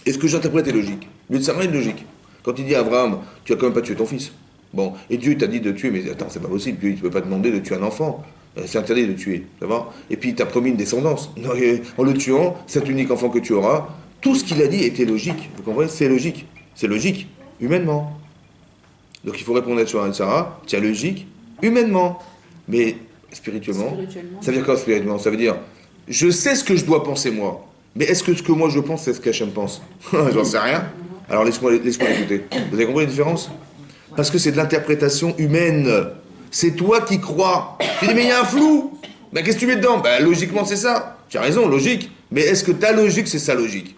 Et ce que j'interprète est logique. Le Yetzirah est logique. Quand il dit à Abraham, tu as quand même pas tué ton fils. Bon, et Dieu t'a dit de tuer, mais attends, c'est pas possible, Dieu il ne peut pas demander de tuer un enfant. C'est interdit de tuer, ça va? Et puis il t'a promis une descendance. En le tuant, cet unique enfant que tu auras, tout ce qu'il a dit était logique. Vous comprenez? C'est logique. C'est logique, humainement. Donc il faut répondre à Sarah, c'est logique, humainement. Mais spirituellement, ça veut dire quoi spirituellement? Ça veut dire, je sais ce que je dois penser moi, mais est-ce que ce que moi je pense, c'est ce qu'Hachem pense? J'en sais rien. Alors laisse-moi l'écouter. Vous avez compris la différence? Parce que c'est de l'interprétation humaine. C'est toi qui crois. Tu dis, mais il y a un flou. Ben, qu'est-ce que tu mets dedans? Ben, logiquement, c'est ça. Tu as raison, logique. Mais est-ce que ta logique, c'est sa logique?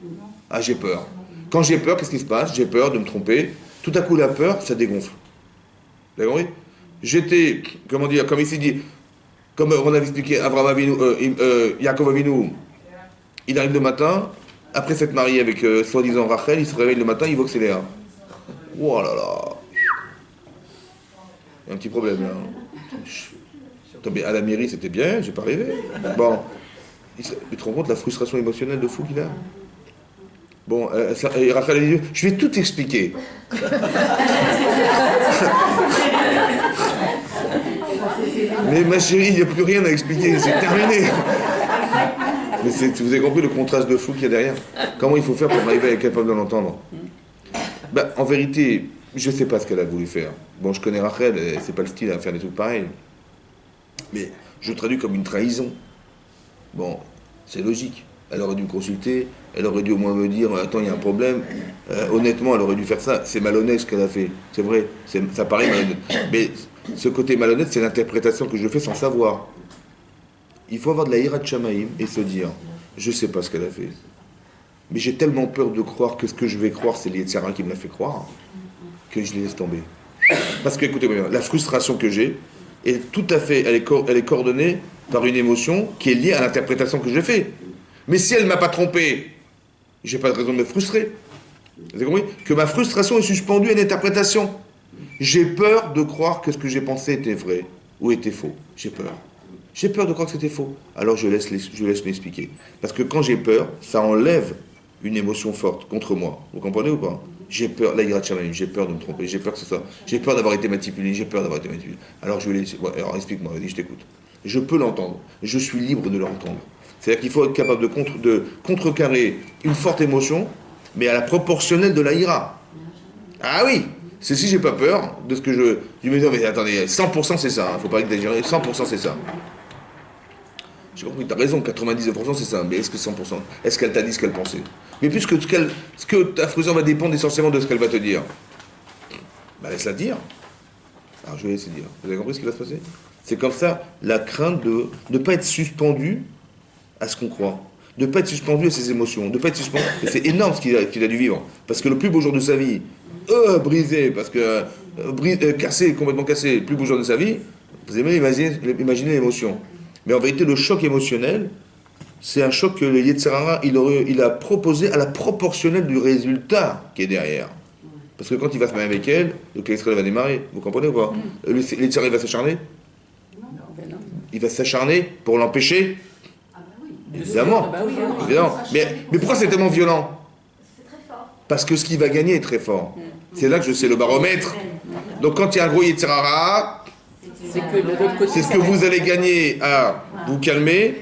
Ah, j'ai peur. Quand j'ai peur, qu'est-ce qui se passe? J'ai peur de me tromper. Tout à coup, la peur, ça dégonfle. Vous avez compris? J'étais, comment dire, comme ici dit, comme on avait expliqué, Avraham Avinu, Yaakov Avinu, il arrive le matin, après s'être marié avec soi-disant Rachel, il se réveille le matin, il voit que c'est Léa. Oh là là. Il y a un petit problème là. À la mairie, c'était bien, j'ai pas rêvé. Bon, tu te rends compte la frustration émotionnelle de fou qu'il a? Bon, et Rachel a dit, je vais tout expliquer. Mais ma chérie, il n'y a plus rien à expliquer, c'est terminé. Mais vous avez compris le contraste de fou qu'il y a derrière? Comment il faut faire pour arriver à être capable de l'entendre? Ben, en vérité, je ne sais pas ce qu'elle a voulu faire. Bon, je connais Rachel, c'est pas le style à faire des trucs pareils. Mais je traduis comme une trahison. Bon, c'est logique. Elle aurait dû me consulter, elle aurait dû au moins me dire, attends, il y a un problème. Honnêtement, elle aurait dû faire ça. C'est malhonnête ce qu'elle a fait. C'est vrai, ça paraît malhonnête. Mais ce côté malhonnête, c'est l'interprétation que je fais sans savoir. Il faut avoir de la hirat shamaïm et se dire, je ne sais pas ce qu'elle a fait. Mais j'ai tellement peur de croire que ce que je vais croire, c'est l'Yetzirah qui me l'a fait croire, que je les laisse tomber. Parce que, écoutez-moi bien, la frustration que j'ai, est tout à fait, elle est coordonnée par une émotion qui est liée à l'interprétation que je fais. Mais si elle ne m'a pas trompé, j'ai pas de raison de me frustrer. Vous avez compris? Que ma frustration est suspendue à une interprétation. J'ai peur de croire que ce que j'ai pensé était vrai ou était faux. J'ai peur. J'ai peur de croire que c'était faux. Alors je laisse m'expliquer. Parce que quand j'ai peur, ça enlève une émotion forte contre moi. Vous comprenez ou pas? J'ai peur, la hirat shamayim, j'ai peur de me tromper, j'ai peur que ce soit, j'ai peur d'avoir été manipulé, j'ai peur d'avoir été manipulé. Alors je vais laisser, bon, alors explique-moi, vas-y, je t'écoute. Je peux l'entendre, je suis libre de l'entendre. C'est-à-dire qu'il faut être capable de contrecarrer une forte émotion, mais à la proportionnelle de la ira. Ah oui, c'est si j'ai pas peur de ce que je me dis, mais attendez, 100% c'est ça, faut pas exagérer, 100% c'est ça. J'ai compris, tu as raison, 99% c'est ça, mais est-ce que 100%? Est-ce qu'elle t'a dit ce qu'elle pensait? Mais puisque ce que ta frustration va dépendre essentiellement de ce qu'elle va te dire, bah laisse-la dire. Alors je vais laisser dire. Vous avez compris ce qui va se passer? C'est comme ça, la crainte de ne pas être suspendu à ce qu'on croit. de ne pas être suspendu à ses émotions, de ne pas être suspendu. Et c'est énorme ce qu'il a dû vivre. Parce que le plus beau jour de sa vie, brisé, parce que cassé, complètement cassé, le plus beau jour de sa vie, vous avez imaginé l'émotion. Mais en vérité, le choc émotionnel, c'est un choc que le Yetzer Hara, il a proposé à la proportionnelle du résultat qui est derrière. Parce que quand il va se marier avec elle, le Israël va démarrer, vous comprenez ou pas? Le Yetzer Hara, il va s'acharner? Il va s'acharner pour l'empêcher? Évidemment. Évidemment. Mais pourquoi c'est tellement violent? C'est très fort. Parce que ce qui va gagner est très fort. C'est là que je sais le baromètre. Donc quand il y a un gros Yetzer Hara, C'est que de l'autre côté. c'est ce que vous allez gagner à vous calmer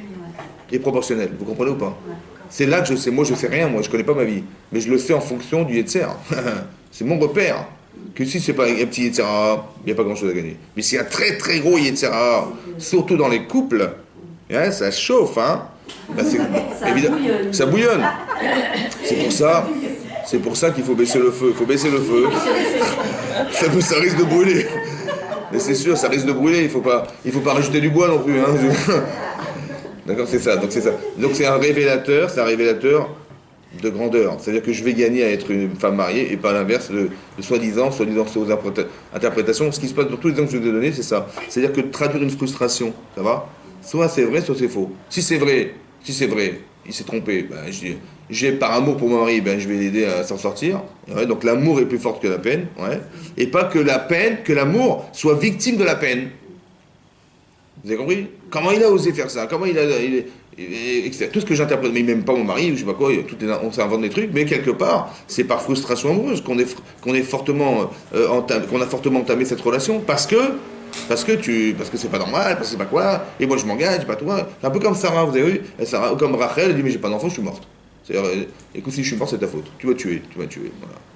est proportionnel. Vous comprenez ou pas? C'est là que je sais. Moi, je sais rien. Moi, je connais pas ma vie. Mais je le sais en fonction du Yetzer. C'est mon repère. Que si c'est pas un petit Yetzer Hara, il n'y a pas grand-chose à gagner. Mais s'il y a un très très gros Yetzer Hara, surtout dans les couples, hein, ça chauffe, hein. Bah, ça bouillonne. C'est pour ça qu'il faut baisser le feu. Il faut baisser le feu. Ça risque de brûler. Mais c'est sûr, ça risque de brûler. Il faut pas rajouter du bois non plus. Hein. D'accord, c'est ça. Donc c'est un révélateur. C'est un révélateur de grandeur. C'est-à-dire que je vais gagner à être une femme mariée et pas l'inverse, le soi-disant c'est aux interprétations. Ce qui se passe dans tous les exemples que je vous ai donnés, c'est ça. C'est-à-dire que traduire une frustration, ça va? Soit c'est vrai, soit c'est faux. Si c'est vrai, il s'est trompé, ben, j'ai par amour pour mon mari, ben, je vais l'aider à s'en sortir. Ouais, donc l'amour est plus fort que la peine. Ouais. Et pas que la peine, que l'amour soit victime de la peine. Vous avez compris? Comment il a osé faire ça? Comment etc. Tout ce que j'interprète, mais il m'aime pas mon mari, je sais pas quoi, on s'invente des trucs, mais quelque part, c'est par frustration amoureuse qu'on a fortement entamé cette relation, parce que c'est pas normal, parce que c'est pas quoi, et moi je m'engage, pas toi. C'est un peu comme Sarah, vous avez vu, Sarah, comme Rachel, elle dit mais j'ai pas d'enfant, je suis morte. C'est-à-dire, écoute, si je suis mort, c'est ta faute. Tu m'as tué, voilà.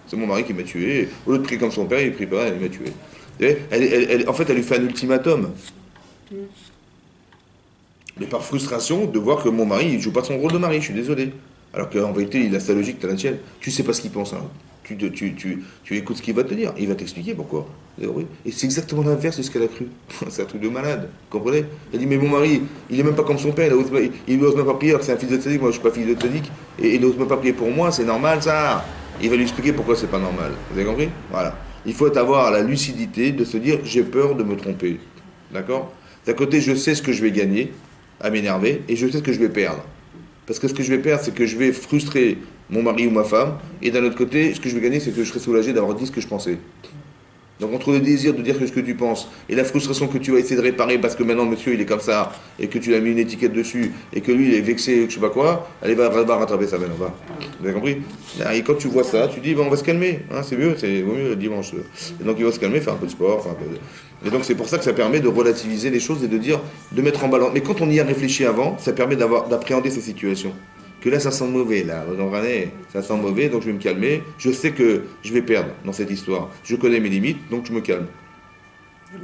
C'est mon mari qui m'a tué, au lieu de prier comme son père, il prie pas, il m'a tué. En fait, elle lui fait un ultimatum. Mais par frustration de voir que mon mari, il joue pas son rôle de mari, je suis désolé. Alors qu'en vérité, il a sa logique, t'as la tienne. Tu sais pas ce qu'il pense, hein. Tu écoutes ce qu'il va te dire, il va t'expliquer pourquoi. Et c'est exactement l'inverse de ce qu'elle a cru. C'est un truc de malade, vous comprenez? Elle dit, mais mon mari, il est même pas comme son père, il n'ose même pas prier, alors que c'est un fils de tzaddik, moi je suis pas fils de tzaddik, et il n'ose même pas prier pour moi, c'est normal ça. Il va lui expliquer pourquoi c'est pas normal. Vous avez compris? Voilà. Il faut avoir la lucidité de se dire, j'ai peur de me tromper. D'accord? D'un côté, je sais ce que je vais gagner à m'énerver, et je sais ce que je vais perdre. Parce que ce que je vais perdre, c'est que je vais frustrer mon mari ou ma femme, et d'un autre côté, ce que je vais gagner, c'est que je serai soulagé d'avoir dit ce que je pensais. Donc entre le désir de dire ce que tu penses, et la frustration que tu vas essayer de réparer parce que maintenant monsieur il est comme ça, et que tu lui as mis une étiquette dessus, et que lui il est vexé, je sais pas quoi, allez va rattraper ça maintenant, va. Vous avez compris? Et quand tu vois ça, tu dis, on va se calmer, hein, c'est mieux, vaut mieux le dimanche. Et donc il va se calmer, faire un peu de sport, Et donc c'est pour ça que ça permet de relativiser les choses et de dire, de mettre en balance. Mais quand on y a réfléchi avant, ça permet d'appréhender ces situations. Que là ça sent mauvais, là, vous comprenez? Ça sent mauvais, donc je vais me calmer. Je sais que je vais perdre dans cette histoire. Je connais mes limites, donc je me calme.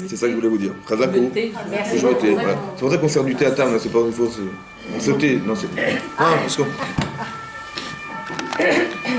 C'est ça que je voulais vous dire. Chazakou. C'est pour ça qu'on sert du thé à table, là, c'est pas une fausse. On se thé, non c'est. Ah, parce qu'on.